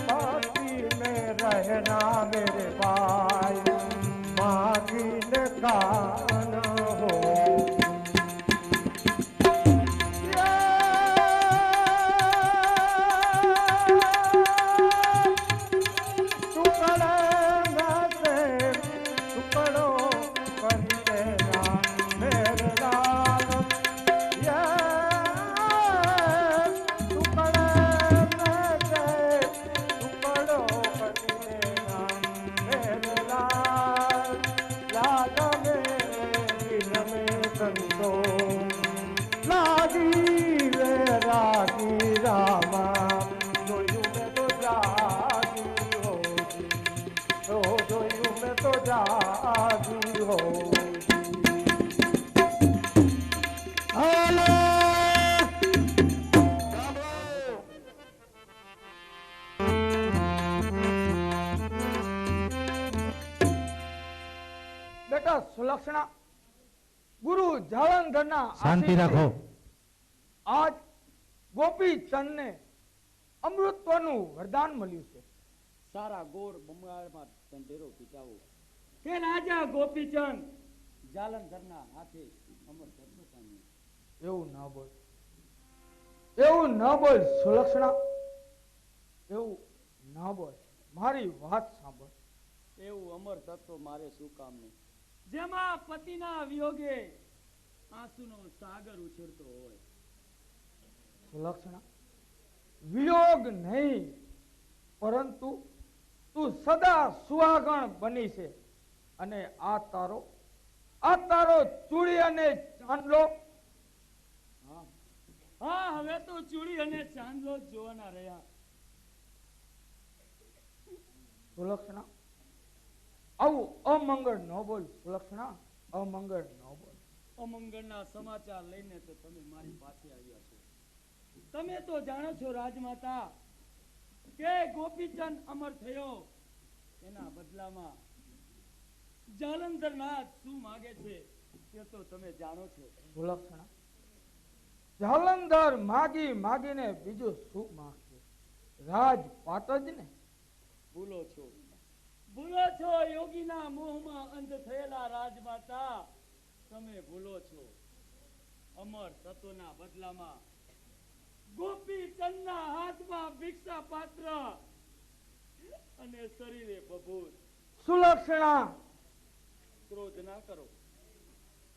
बाकी में रहना मेरे भाई बाकी ने कान हो टुकड़ो कर देना मेरे लाल લાગી રે રાગી રામા જોયું મેં તો જાગી હો જોયું મેં તો જાગી હો બેટા સુલક્ષણા ગુરુ જાલંધરના શાંતિ રાખો. આજ ગોપીચંદને અમૃતત્વનું વરદાન મળ્યું છે. સારા ગોર બંગાળમાં ઢંઢેરો પીટાવો કે રાજા ગોપીચંદ જાલંધરના હાથે અમર ધર્મ પામ્યો. એવું ન બોલ, એવું ન બોલ સુલક્ષણા, એવું ન બોલ. મારી વાત સાંભળ. એવું અમર તત્વ મારે શું કામનું, જેમાં પતિના વિયોગે આંસુનો સાગર ઉછળતો હોય. સુલક્ષણા, વિયોગ નહીં, પરંતુ તું સદા સુહાગણ બની છે. અને આ તારો ચૂડી અને ચાંદલો, હા હવે તો ચૂડી અને ચાંદલો જ જોવાના રહ્યા. સુલક્ષણા, આવું અમંગળ ન બોલ સુલક્ષણા, અમંગળ ન બોલ. અમંગળના સમાચાર લઈને તો તમે મારી પાસે આવ્યા છો. તમે તો જાણો છો રાજમાતા કે ગોપીચંદ અમર થયો, એના બદલામાં જાલંધરનાથ શું માગે છે તે તો તમે જાણો છો. સુલક્ષણા, જાલંધર માગી માગીને બીજું શું માંગશે? રાજપાટ જ ને. ભૂલો છો યોગીના મોહમાં અંધ થયેલા રાજમાતા, તમે ભૂલો છો. અમર તત્વના બદલામાં ગોપીચંદના હાથમાં ભિક્ષા પાત્ર અને શરીરે બભૂત. સુલક્ષણા, ક્રોધ ના કરો,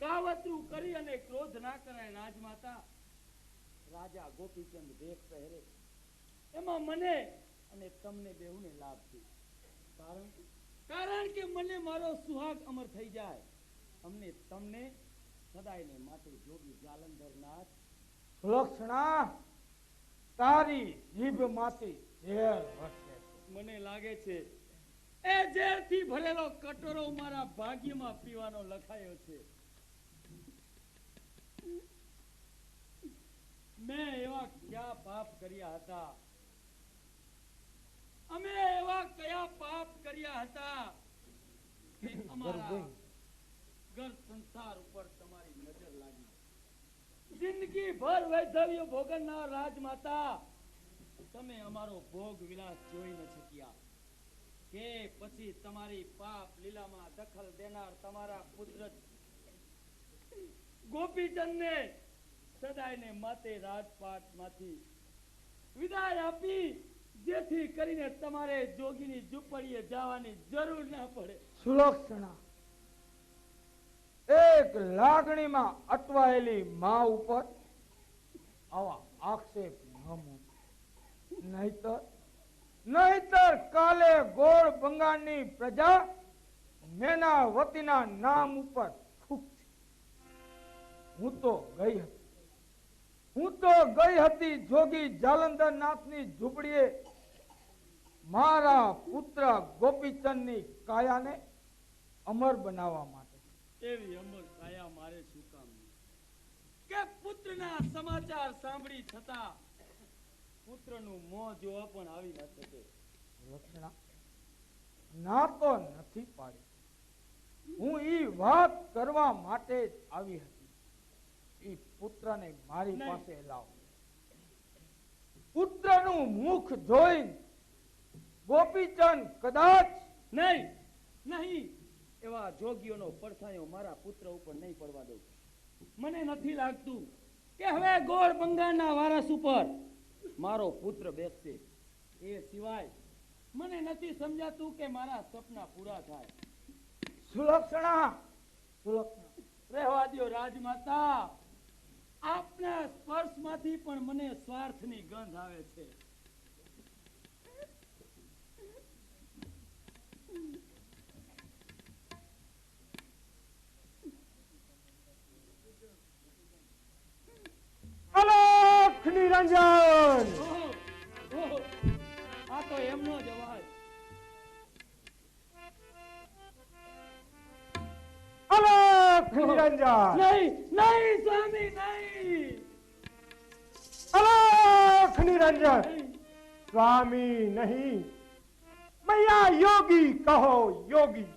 કાવતરું કરી અને ક્રોધ ના કરાય રાજમાતા. રાજા ગોપીચંદ ભેખ પહેરે એમાં મને અને તમને બેઉને લાભ છે. કારણ કે મને મારો સુહાગ અમર થઈ જાય, અમને તમને સદાયને માટે જોગી જાલંધરનાથ. સુલક્ષણા, તારી જીભમાંથી ઝેર વરસે છે. મને લાગે છે એ ઝેરથી ભરેલો કટોરો મારા ભાગ્યમાં પીવાનો લખાયો છે. મેં એવા કયા પાપ કર્યા હતા, અમે એવા કયા પાપ કર્યા હતા કે અમારા ઘર સંસાર ઉપર તમારી નજર લાગી. જિંદગી ભર વૈધવ્ય ભોગવનાર રાજમાતા, તમે અમારો ભોગ વિલાસ જોઈ ન શક્યા કે પછી તમારી પાપ લીલામાં દખલ દેનાર તમારા પુત્ર ગોપીચંદને સદાયને માટે રાજપાટમાંથી વિદાય આપી, જેથી કરીને તમારે જોગીની ઝૂંપડીએ જવાની જરૂર ના પડે. સુલક્ષણા, એક લાગણીમાં અટવાયેલી માં ઉપર આવા આક્ષેપ ન મૂક. નહીતર કાલે ગોળ બંગાળની પ્રજા મેના વતીના નામ ઉપર થૂકશે. હું તો ગઈ હતી જોગી જાલંધર નાથની ઝૂંપડીએ મારા પુત્ર ગોપીચંદની કાયાને અમર બનાવવા માટે. એવી અમર કાયા મારે શું કામ કે પુત્રના સમાચાર સાંભળી છતાં પુત્રનું મોં જોવા પણ આવી ન શકે. લક્ષણા ના તો નથી પાડી. હું ઈ વાત કરવા માટે જ આવી હતી. ઈ પુત્રને મારી પાસે લાવ. પુત્રનું મુખ જોઈ ગોપીચંદ કદાચ નહીં એવા જોગીઓનો પડછાયો મારા પુત્ર ઉપર નહીં પડવા દઉં. મને નથી લાગતું કે હવે ગોળ બંગાળના વારસ ઉપર મારો પુત્ર બેસશે. એ સિવાય મને નથી સમજાતું કે મારા સપના પૂરા થાય. સુલક્ષણા રહેવા દ્યો રાજમાતા. આપના સ્પર્શમાંથી પણ મને સ્વાર્થની ગંધ આવે છે. અલખ નિરંજન. આ તો એમનો જ અવાજ. અલખ નિરંજન. નહીં સ્વામી નહીં. અલખ નિરંજન. સ્વામી નહીં, મૈયા યોગી કહો, યોગી.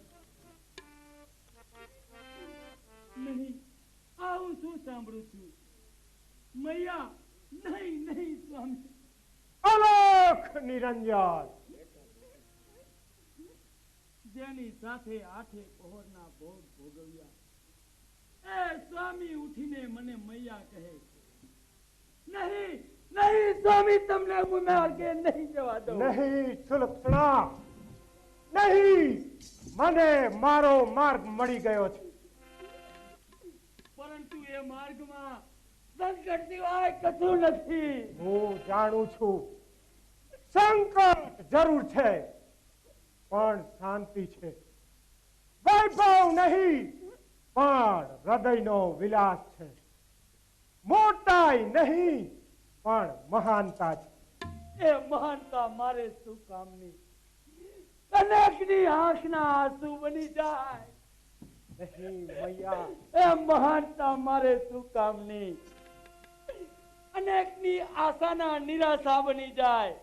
નહીં આ હું શું સાંભળું છું? મૈયા નહીં સ્વામી. અલખ નિરંજન. જેની સાથે આઠે પહોરના ભોગ ભોગવ્યા એ સ્વામી ઉઠીને મને મૈયા કહે. નહીં સ્વામી, તમને હું માર્ગે નહીં જવા દઉં. નહીં સુલક્ષણા, નહીં. મને મારો માર્ગ મળી ગયો છે. પરંતુ એ માર્ગમાં સંકટ સિવાય કશું નથી. હું જાણું છું સંકટ જરૂર છે, પણ શાંતિ છે. વૈભવ નહીં, પણ હૃદયનો વિલાસ છે. મોટાઈ નહીં, પણ મહાનતા છે. એ મહાનતા મારે શું કામની? કનકની આંખના આંસુ બની જાય. નહીં મૈયા. એ મહાનતા મારે શું કામની? અનેકની આશાના નિરાશા બની જાય.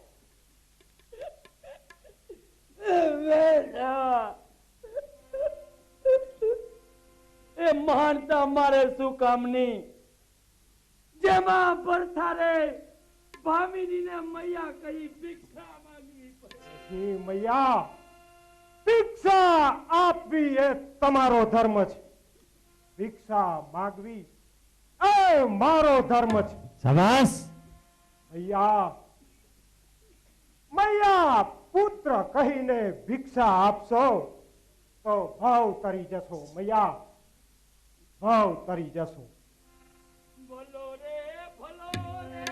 એ મહાનતા મારે શું કામની? જેમાં પરથારે ભામિનીને મૈયા કહી ભિક્ષા માંગવી પડે. નહીં મૈયા, ભિક્ષા આપવી એ તમારો ધર્મ છે. ભિક્ષા માગવી એ મારો ધર્મ છે. શાબાશ. મૈયા પુત્ર કહીને ભિક્ષા આપશો તો ભાવ તરી જશો. મૈયા, ભાવ તરી જશો. ભલો રે ભલો રે.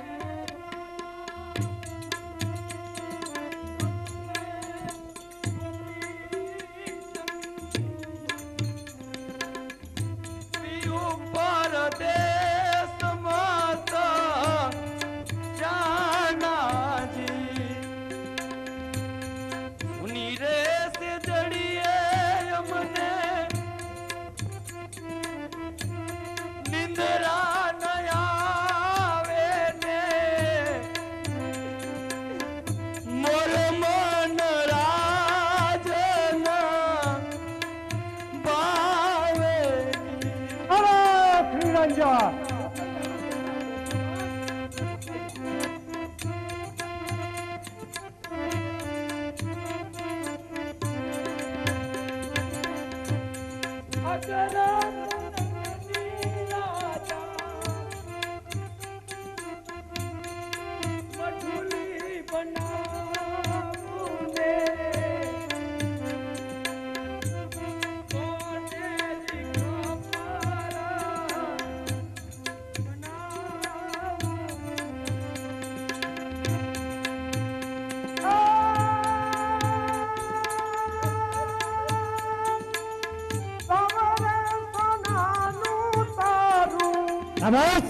શાબાશ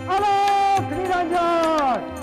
અલોક નિરંજન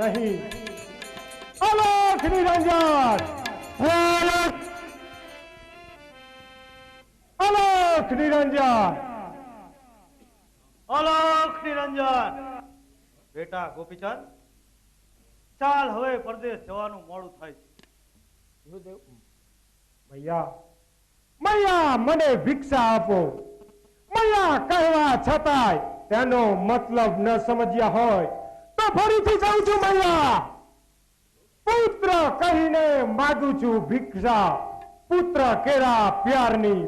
નહીં અલોક નિરંજન અલોક નિરંજન અલોક નિરંજન બેટા ગોપીચંદ ચાલ હવે પરદેશ જવાનું મોડું થાય છે. મૈયા મૈયા મને ભિક્ષા આપો. મૈયા કહેવા છતાંય તેનો મતલબ ન સમજ્યા હોય તો ફરીથી જાઉં છું મૈયા. પુત્ર કહીને માગું છું ભિક્ષા. પુત્ર કેરા પ્યારની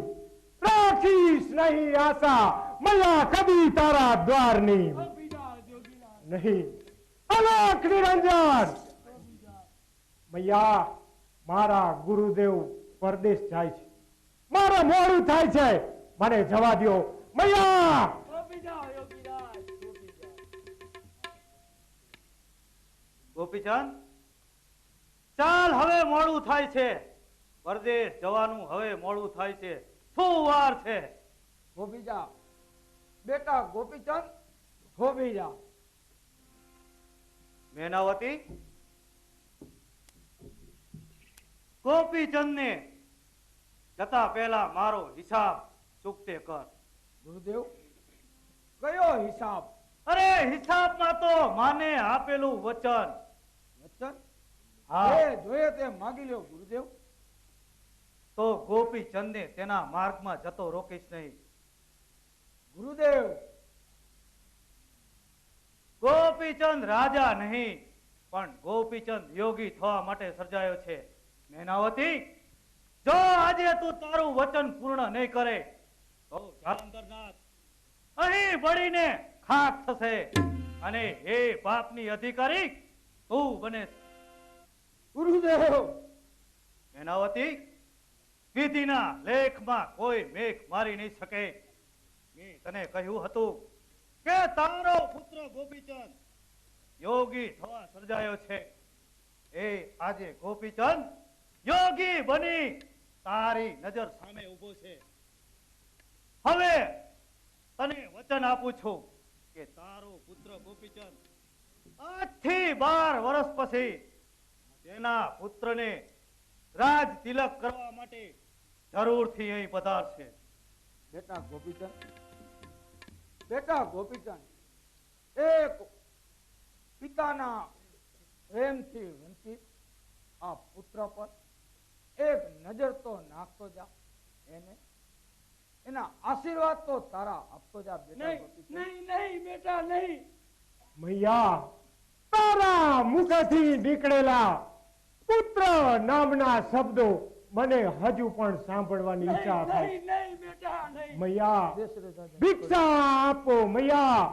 રાખીશ નહીં આશા મૈયા કદી તારા દ્વારની. નહીં અલોક નિરંજન મૈયા મારા ગુરુદેવ પરદેશ જાય છે. મારે મોડું થાય છે. મને જવા દ્યો મૈયા. ગોપીચંદ ચાલ હવે મોડું થાય છે. પરદેશ જવાનું હવે મોડું થાય છે. શું વાર છે? ગોપીજા બેટા ગોપીચંદ ગોપીજા. મેનાવતી ગોપીચંદ ને જતા પહેલા મારો હિસાબ ચૂકતે કર. ગુરુદેવ કયો હિસાબ? અરે હિસાબમાં તો માને આપેલું વચન. વચન? હા. એ જોઈએ તે માગી લ્યો ગુરુદેવ. તો ગોપીચંદ ને તેના માર્ગમાં જતો રોકીશ નહીં. ગુરુદેવ ગોપીચંદ રાજા નહીં પણ ગોપીચંદ યોગી થવા માટે સર્જાયો છે. મેનાવતી જો આજે તું તારું વચન પૂર્ણ નહીં કરે તો જાલંધરનાથ અહીં બળીને ખાક થશે અને એ પાપની અધિકારી તું બને. ગુરુદેવ મેનાવતી વિધિના લેખમાં કોઈ મેઘ મારી નહીં શકે. મેં તને કહ્યું હતું કે તારો પુત્ર ગોપીચંદ યોગી થવા સર્જાયો છે. એ આજે ગોપીચંદ યોગી બની તારી નજર સામે ઊભો છે. હવે તને વચન આપું છું કે તારો પુત્ર ગોપીચંદ આજથી 12 વર્ષ પછી તેના પુત્રને રાજ તિલક કરવા માટે જરૂરથી અહીં પધારશે. બેટા ગોપીચંદ એક પિતાના પ્રેમથી વંચિત આ પુત્ર પર એક નજર તો નાખતો જા, એના આશીર્વાદ તો તારા આપતો જા બેટા નહીં ગોપીચંદ. નહીં નહીં બેટા નહીં. મૈયા તારા મુખથી નીકળેલા પુત્ર નામના શબ્દો મને હજુ પણ સાંભળવાની ઈચ્છા થાય. નહીં નહીં બેટા નહીં. મૈયા દેશ રે દાદા. ભિક્ષા આપો મૈયા,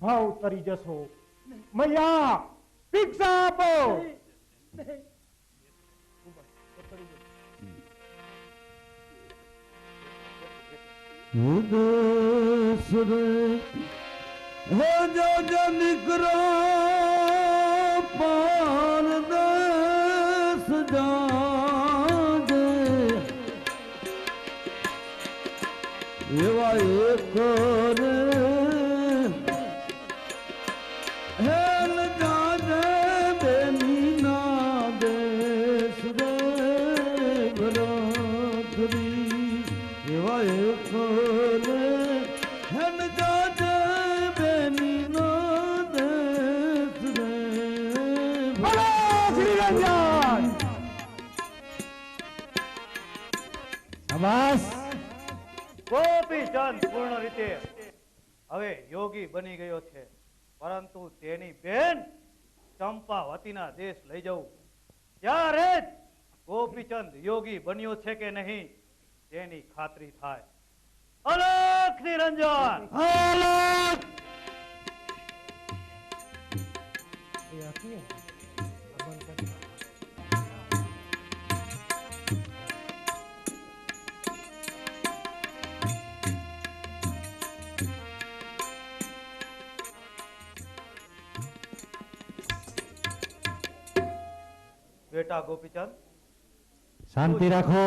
ભાવ તરી જશો. મૈયા ભિક્ષા આપો. નહીં. દીકરો પારદેશ જાજે એવા એક રે હેલ જાજે બેની ના દેશ રે ભરતરી એવા એક રે હેલ જાજે બેની ના દેશ રે બોલો શ્રીરંજન. શાબાશ. ગોપીચંદ પૂર્ણ રીતે હવે યોગી બની ગયો છે, પરંતુ તેની બેન ચંપાવતીના દેશ લઈ જવું ત્યારે જ ગોપીચંદ યોગી બન્યો છે કે નહીં તેની ખાતરી થાય. અલખ નિરંજન. બેટા ગોપીચંદ, શાંતિ રાખો.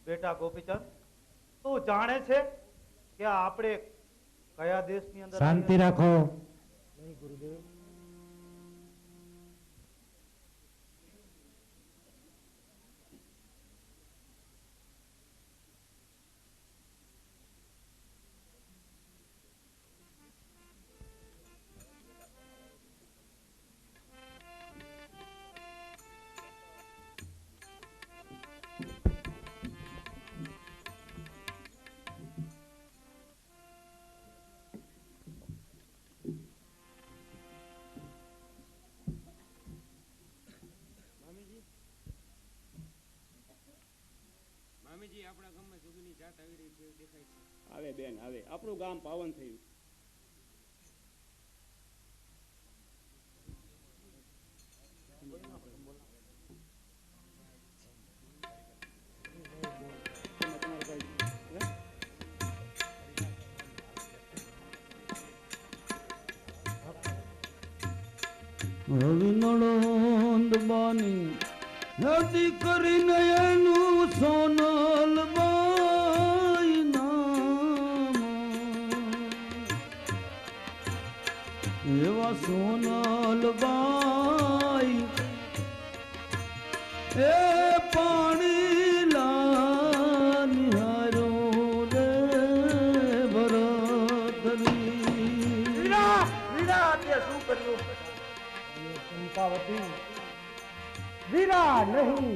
બેટા ગોપીચંદ, તું જાણે છે કે આપણે કયા દેશની અંદર શાંતિ રાખો. મામીજી આપણા ગામમાં જોગીની જાત આવી રહી છે એવું દેખાય છે. આવે બેન આવે, આપણું ગામ પાવન થયું. નળોંદ બાની નદી કરીને એનું સોનલ બાઈ નામ એવા સોનલ બાઈ એ પાણી લાનિહારો રે ભરતરી. વીરા, વીરા, તે શું કર્યું? ચંપાવતી, વીરા નહીં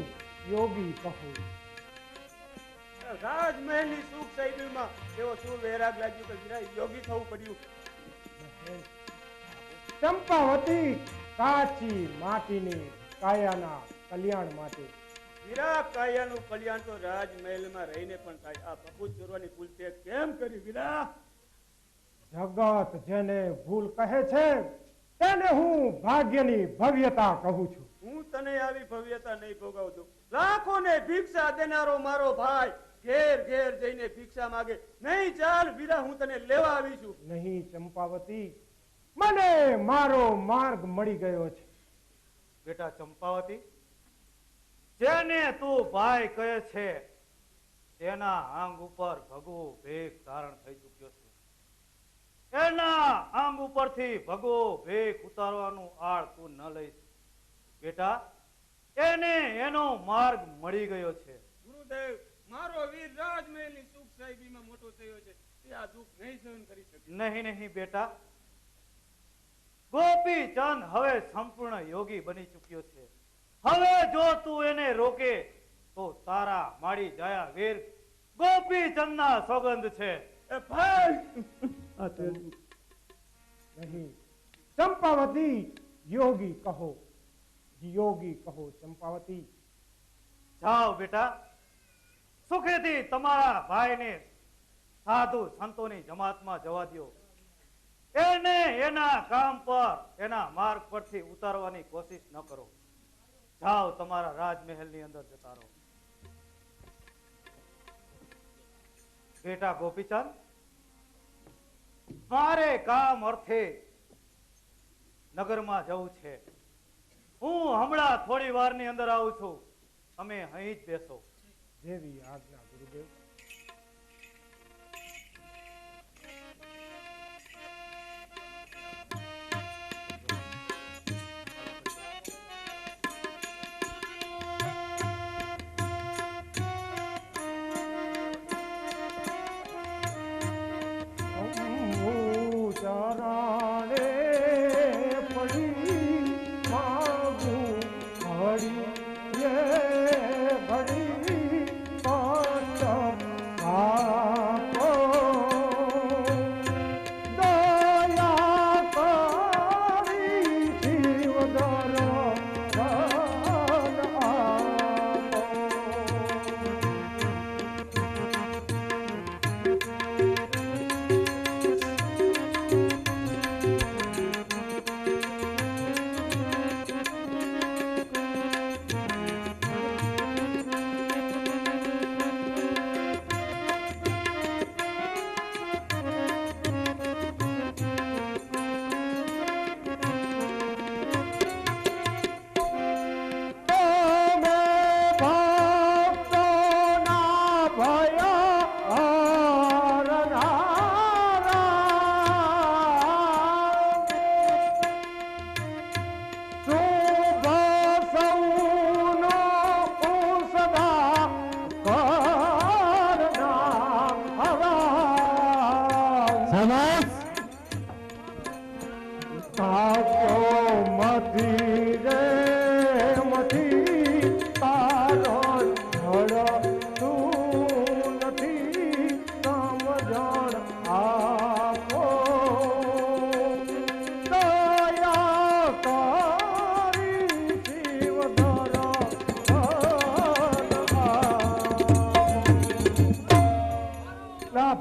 યોગી કહો. રાજમહેલની સુખ શૈલીમાં એવો શું વૈરાગ લાગ્યું કે જરાય યોગી થવું પડ્યું. ચંપાવતી કાચી માટીની કાયાના કલ્યાણ માટે. વીરા કાયાનું કલ્યાણ તો રાજમહેલમાં રહીને પણ થાય. આ પ્રભુ ચોરવાની ભૂલ તે કેમ કરી વીરા? જગત જેને ભૂલ કહે છે તેને હું ભાગ્યની ભવ્યતા કહું છું. હું તને આવી ભવ્યતા નહીં ભોગવતો. લાખોને ભિક્ષા દેનારો મારો ભાઈ ઘેર ઘેર જઈને ભિક્ષા માગે. નહીં ચાલ વીરા, હું તને લેવા આવી છું. નહીં ચંપાવતી, મને મારો માર્ગ મળી ગયો છે. બેટા ચંપાવતી, જેને તું ભાઈ કહે છે તેના આંગ ઉપર ભગવો ભેખ ધારણ થઈ ચૂક્યો છે. એના આંગ ઉપરથી ભગવો ભેખ ઉતારવાનું આળ તું ન લઈશ બેટા. એને એનો માર્ગ મળી ગયો છે. ગુરુદેવ, મારો વીર રાજમહેલની સુખ સાહેબીમાં મોટો થયો છે. તે આ દુઃખ નહીં સહન કરી શકે. નહીં નહીં બેટા, ગોપીચંદ હવે સંપૂર્ણ યોગી બની ચૂક્યો છે. હવે જો તું એને રોકે તો તારા માડી જાયા વીર ગોપીચંદના સોગંદ છે. એ ભાઈ નહીં, ચંપાવતી યોગી કહો, યોગી કહો ચંપાવતી. જાઓ બેટા, સુખેથી તમારા ભાઈને સાધુ સંતોની જમાતમાં જવા દો. એને એના કામ પર, એના માર્ગ પરથી ઉતારવાની કોશિશ ન કરો. જાઓ, તમારા રાજમહેલની અંદર જતા રહો. બેટા ગોપીચંદ, મારે કામ અર્થે નગરમાં જવું છે. હું હમણાં થોડી વારની અંદર આવું છું. તમે અહીં જ બેસો. જેવી આજ્ઞા ગુરુદેવ.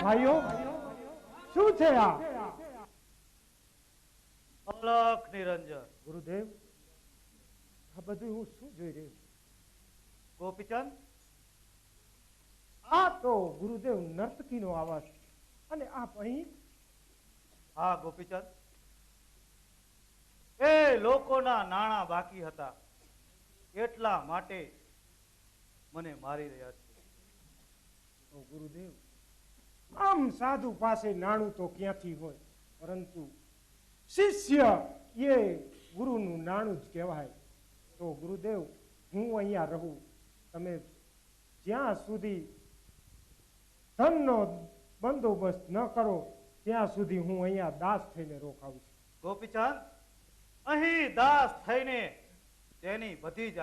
ભાઈઓ, શું છે આ? અલખ નિરંજન. ગુરુદેવ, આ બધું હું શું જોઈ રહ્યો છું? ગોપીચંદ, આ તો ગુરુદેવ નર્તકીનો આવાજ, અને આપ અહીં? હા ગોપીચંદ, એ લોકોના નાણાં બાકી હતા એટલા માટે મને મારી રહ્યા છે. તો ગુરુદેવ, આમ સાધુ પાસે નાણું તો ક્યાંથી હોય, પરંતુ શિષ્ય એ ગુરુનું નાણું જ કહેવાય. તો ગુરુદેવ, હું અહીંયા રહું. તમે જ્યાં સુધી ધનનો બંદોબસ્ત ન કરો ત્યાં સુધી હું અહીંયા દાસ થઈને રોકાવું છું. ગોપીચંદ, અહીં દાસ થઈને તેની બધી જ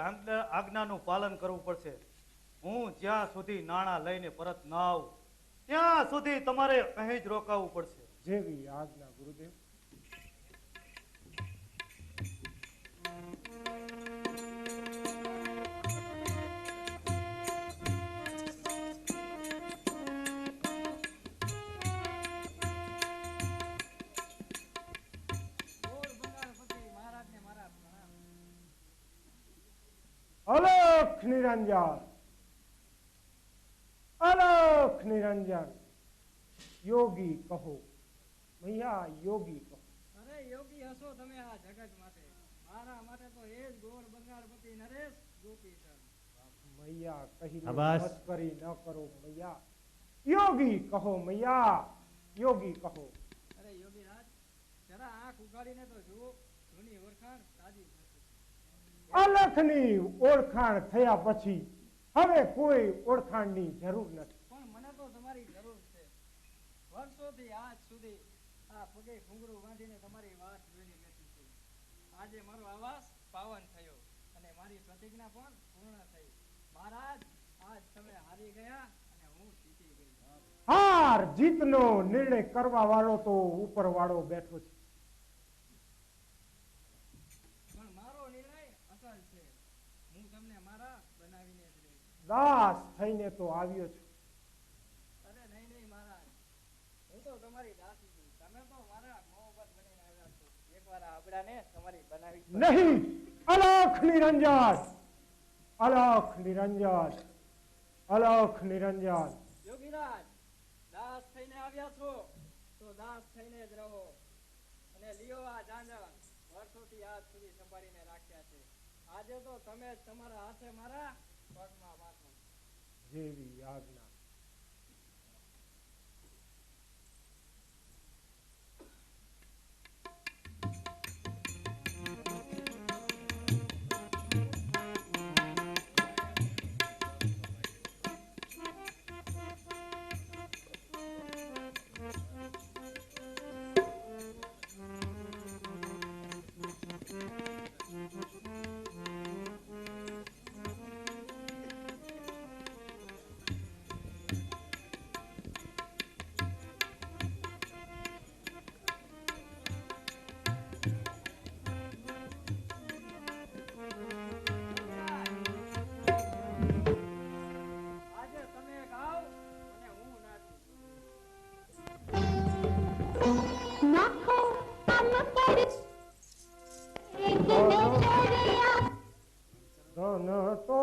આજ્ઞાનું પાલન કરવું પડશે. હું જ્યાં સુધી નાણાં લઈને પરત ન આવું ત્યાં સુધી તમારે અહીં જ રોકાવું પડશે. જેવી આજ્ઞા ગુરુદેવ. અલખ નિરંજન, અલખ નિરંજન, યોગી કહો ભૈયા, યોગી કહો. અરે યોગી હશો તમે આ જગત માટે. મારા માટે તો એ જ ગોળ બંગાળપતિ નરેશ ગોપીચંદ. મૈયા કહી શાબાશ. મસ્કરી ન કરો મૈયા, યોગી કહો મૈયા, યોગી કહો. અરે યોગીરાજ, જરા આંખ ઉગાડીને તો જુઓ, જૂની ઓળખાણ તાજી થશે. અલખની ઓળખાણ થયા પછી હવે કોઈ ઓળખાણની જરૂર નથી. પણ મને તો તમારી જરૂર છે. વર્ષોથી આજ સુધી આ પગે ઘૂંઘરું બાંધીને તમારી વાત જોઈને બેઠી છું. આજે મારો આવાસ પાવન થયો અને મારી પ્રતિજ્ઞા પણ પૂર્ણ થઈ. મહારાજ, આજ તમે હારી ગયા અને હું જીતી ગઈ. હાર જીતનો નિર્ણય કરવા વાળો તો ઉપર વાળો બેઠો છે. પણ મારો નિર્ણય અસલ છે. હું તમને મારા બનાવીને જ રહીશ. દાસ થઈને તો આવ્યો છું. અરે નહીં નહીં મહારાજ, હું તો તમારી દાસી છું. તમે તો મારા મોહબ્બત બનીને આવ્યા છો. એકવાર આ આબડાને તમારી બનાવી જ પડશે. નહીં, અલખ નિરંજન, અલખ નિરંજન, અલખ નિરંજન. યોગીરાજ, દાસ થઈને આવ્યા છો તો દાસ થઈને જ રહો અને લ્યો આ ઝાંઝર. વર્ષોથી આજ સુધી સંભાળીને રાખ્યા છે. આજે તો તમે જ તમારા હાથે મારા પગમાં બાંધો. જેવી આજ્ઞા. આજે તમે ગાઓ અને હું નાચું. ધન તો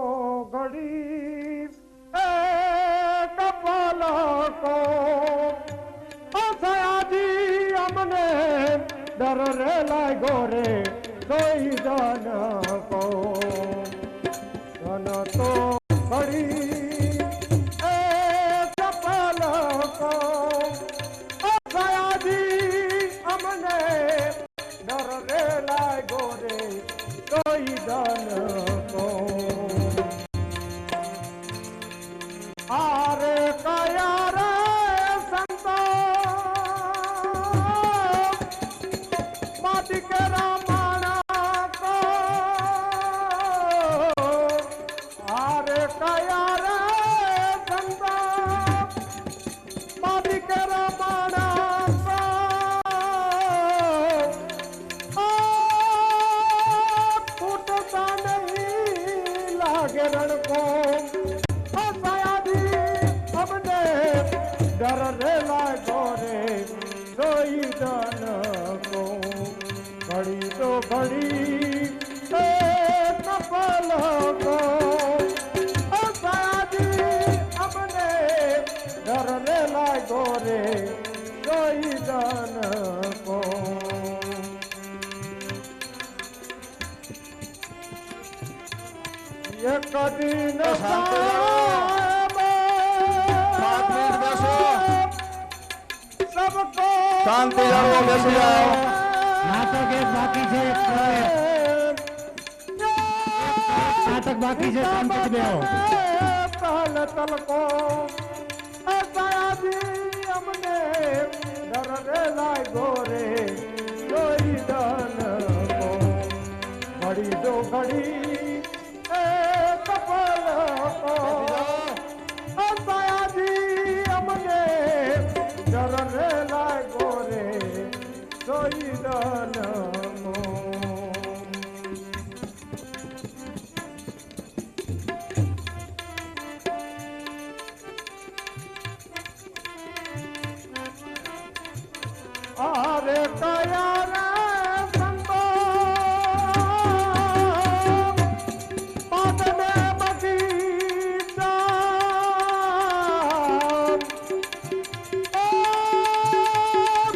ઘડી કપાલકો અસયાજી અમને ડર રે લાગ્યો રે કોઈ ધન કો. ધન તો ઘડી કપાલકો અસયાજી અમને ડર રે લાગ્યો રે કોઈ ધન કો. આરે કયા રે સંતો માટી કે રામાણા કો. આરે કયા રે સંતો માટી કે રામાણા કો. ફૂટતા નહીં લાગે રણકો અસયાજી અમને ડર રે લાગ્યો રે કોઈ ધન કો. ઘડી તો ઘડી કપલ કો અસયાજી અમને ડર રે લાગ્યો રે કોઈ ધન કો. એક દિન શાંતિ સબકો શાંતિ જાળવો, બેસી જાઓ. નાટક એક બાકી છે, નાટક બાકી છે, શાંતિ બેહો. કાલ તલકો અસયાજી અમને ડર રે લાગ્યો રે કોઈ ધન કો. ઘડી દો ઘડી કપલ કો અસયાજી અમને ડર રે લાગ્યો રે કોઈ ધન કો. આરે કયા રે સંતો પાદને બગીચા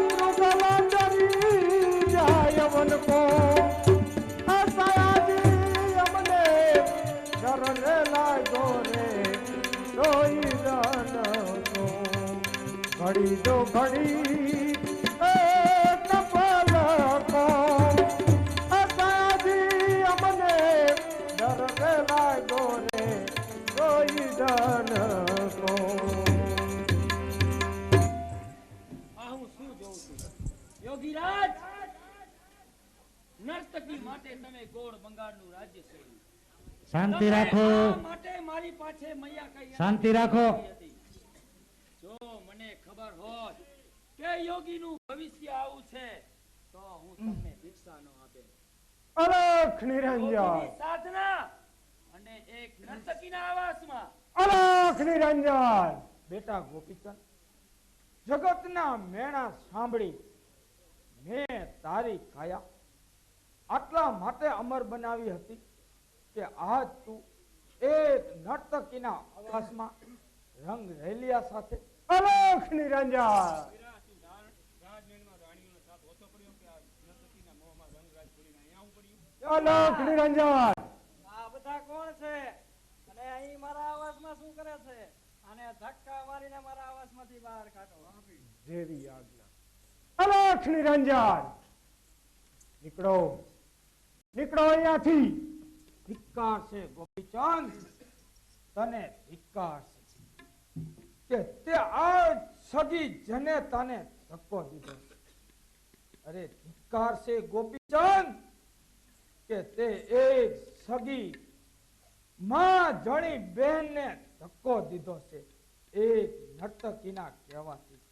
મૃગલા ડરી જાય વન કો. અસયાજી અમને ડર રે લાગ્યો લીધો ઘડી એ કપાલ કો અસાજી અમને ડર લાગ્યો રે કોઈ ધન કો. આ હું શું જોઉં છું? યોગીરાજ, નર્તકી માટે તમે ગોળ બંગાળનું રાજ્ય છોડ્યું. શાંતિ તમે રાખો, આ માટે મારી પાસે મૈયા કઈ શાંતિ રાખો. જો મને ખબર હોત કે યોગીનું ભવિષ્ય આવું છે તો હું તમને ભિક્ષા ન આપે. અલખ નિરંજન, યોગીની સાધના અને એક નર્તકીના આવાસમાં અલખ નિરંજન. બેટા ગોપીચંદ, જગતના મેણા સાંભળી મેં તારી કાયા આટલા માટે અમર બનાવી હતી કે આજ તું એક નર્તકીના આવાસમાં રંગ રેલિયા સાથે અલખ નિરંજન, અલખ નિરંજન. આ બધા કોણ છે અને અહીં મારા આવાસમાં શું કરે છે? અને ધક્કા મારીને મારા આવાસમાંથી બહાર કાઢો. જેવી આજ્ઞા. અલખ નિરંજન, નીકળો, નીકળો અહીંયાથી. ધિક્કાર છે ગોપીચંદ, તને ધિક્કાર છે કે તે આ સગી જનેતાને ધક્કો દીધો. અરે ધિક્કાર છે ગોપીચંદ કે તે એક સગી માં જણી બહેનને ધક્કો દીધો છે એક નર્તકીના કહેવાથી.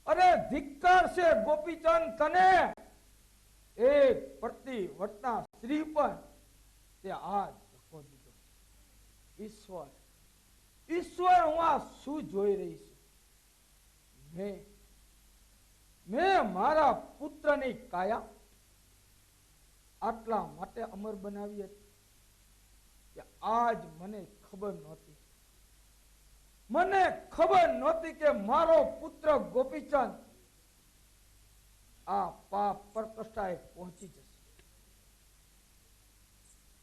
અરે ધિક્કાર છે ગોપીચંદ તને એક પ્રતિવર્તા સ્ત્રી પર તે આ ધક્કો દીધો. ઈશ્વર, ઈશ્વર, હું આ શું જોઈ રહી છું? મેં મારા પુત્રની કાયા આટલા માટે અમર બનાવી હતી કે આજ મને ખબર નહોતી. મને ખબર નહોતી કે મારો પુત્ર ગોપીચંદ આ પાપ પરકષ્ટાએ પહોંચી જશે.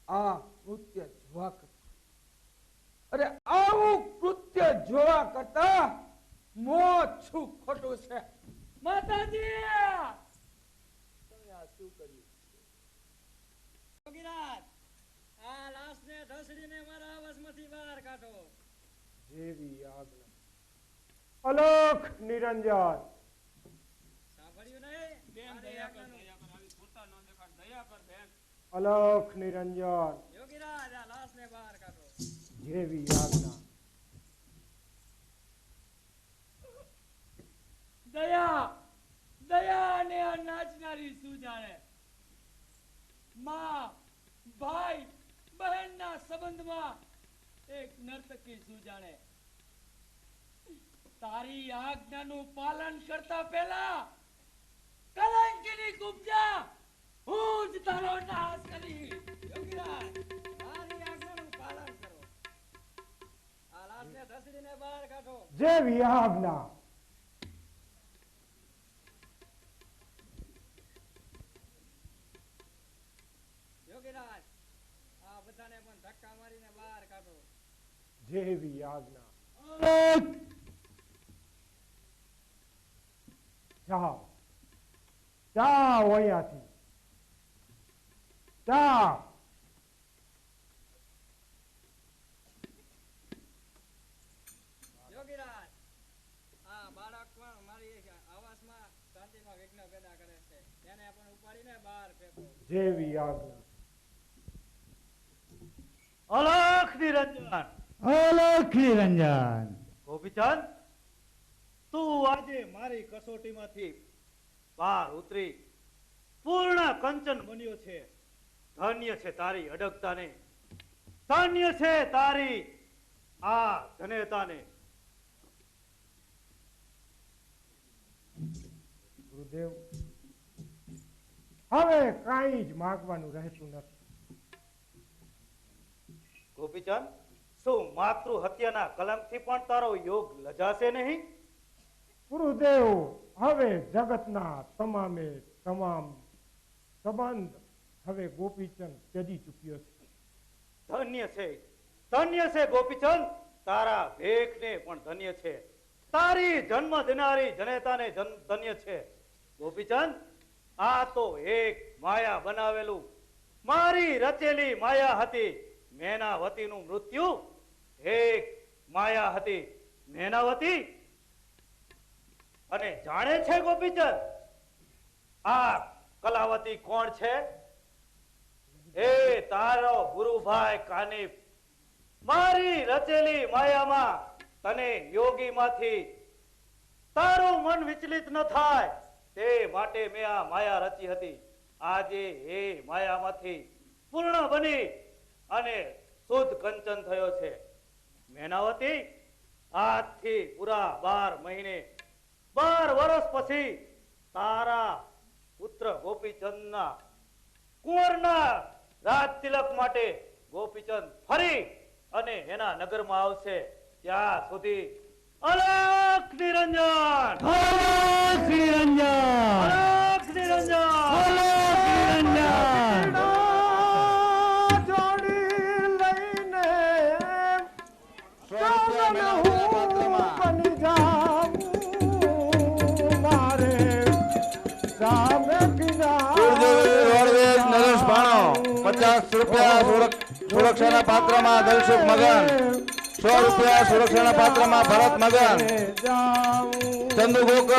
આ કૃત્ય જોવા કરતા, અરે આવું કૃત્ય જોવા કરતા મોત શું ખોટું છે? માતાજી, તમે આ શું કર્યું? યોગીરાજ, આ લાશને ઢસડીને મારા આવાસમાંથી બહાર કાઢો. જેવી આજ્ઞા. અલખ નિરંજન, સાંભળ્યું નહીં? બેન દયા કર, દયા કર, આવી ખોટા ન દેખાડ, દયા કર બેન. અલખ નિરંજન, યોગીરાજ, આ લાશને બહાર કાઢો. જેવી આજ્ઞા. દયા, દયા અને આ નાચનારી શું જાણે? માં, ભાઈ, બહેનના સંબંધમાં એક નર્તકી શું જાણે? તારી આજ્ઞાનું પાલન કરતા પહેલા કલંકીની કુબજા હું જ તારો નાશ કરી. યોગીરાજ, મારી આજ્ઞાનું પાલન કરો. આ લાશને ઢસડીને બહાર કાઢો. જેવી આજ્ઞા. યોગીરાજ, આ બધાને પણ ધક્કા મારીને બહાર કાઢો. જેવી આજ્ઞા. જાઓ, જાઓ અહીંયાથી, જાઓ. યોગીરાજ, આ બાળક પણ મારી આવાસમાં શાંતિમાં વિઘ્ન પેદા કરે છે. તેને પણ ઉપાડીને બહાર ફેંકો. જેવી આજ્ઞા. અલખ નિરંજન, અલખ નિરંજન. ગોપીચંદ, તું આજે મારી કસોટીમાંથી બહાર ઉતરી પૂર્ણ કંચન બન્યો છે. ધન્ય છે તારી અડગતાને, ધન્ય છે તારી આ ધન્યતાને. ગુરુદેવ, હવે કાંઈ જ માગવાનું રહેતું નથી. ગોપીચંદ, શું માતૃ હત્યાના કલંકથી પણ તારો યોગ લજાશે નહીં? ગુરુદેવ, હવે જગતના તમામે તમામ સંબંધ હવે ગોપીચંદ ત્યજી ચૂક્યો છે. ધન્ય છે ગોપીચંદ, તારા ભેખને પણ ધન્ય છે. તારી જન્મ દેનારી જનેતાને ધન્ય છે. ગોપીચંદ, આ તો એક માયા બનાવેલું, મારી રચેલી માયા હતી મેનાવતીનું મૃત્યુ. એક માયા હતી મેનાવતી. અને જાણે છે ગોપીચંદ, આ કલાવતી કોણ છે? એ તારો ગુરુભાઈ કાનિપ. મારી રચેલી માયામાં તને યોગીમાંથી તારું મન વિચલિત ન થાય તે માટે મેં આ માયા રચી હતી. આજે એ માયામાંથી પૂર્ણ બની અને શુદ્ધ કંચન થયો છે. મેનાવતી, આજથી પૂરા 12 મહિને 12 વર્ષ પછી તારા પુત્ર ગોપીચંદના કુંવરના રાજ તિલક માટે ગોપીચંદ ફરી અને એના નગરમાં આવશે. ત્યાં સુધી અલખ નિરંજન, અલખ નિરંજન, અલખ નિરંજન, અલખ નિરંજન. જોડી લઈને બની જાઉં મારે સામે રોડવેજ નરેશ ભાણો 50 રૂપિયા સુરક્ષાના પાત્રમાં દલસુખ મગન, 100 રૂપિયા સુરક્ષાના પાત્રમાં ભરત મગન, ચંદુ ગોકળ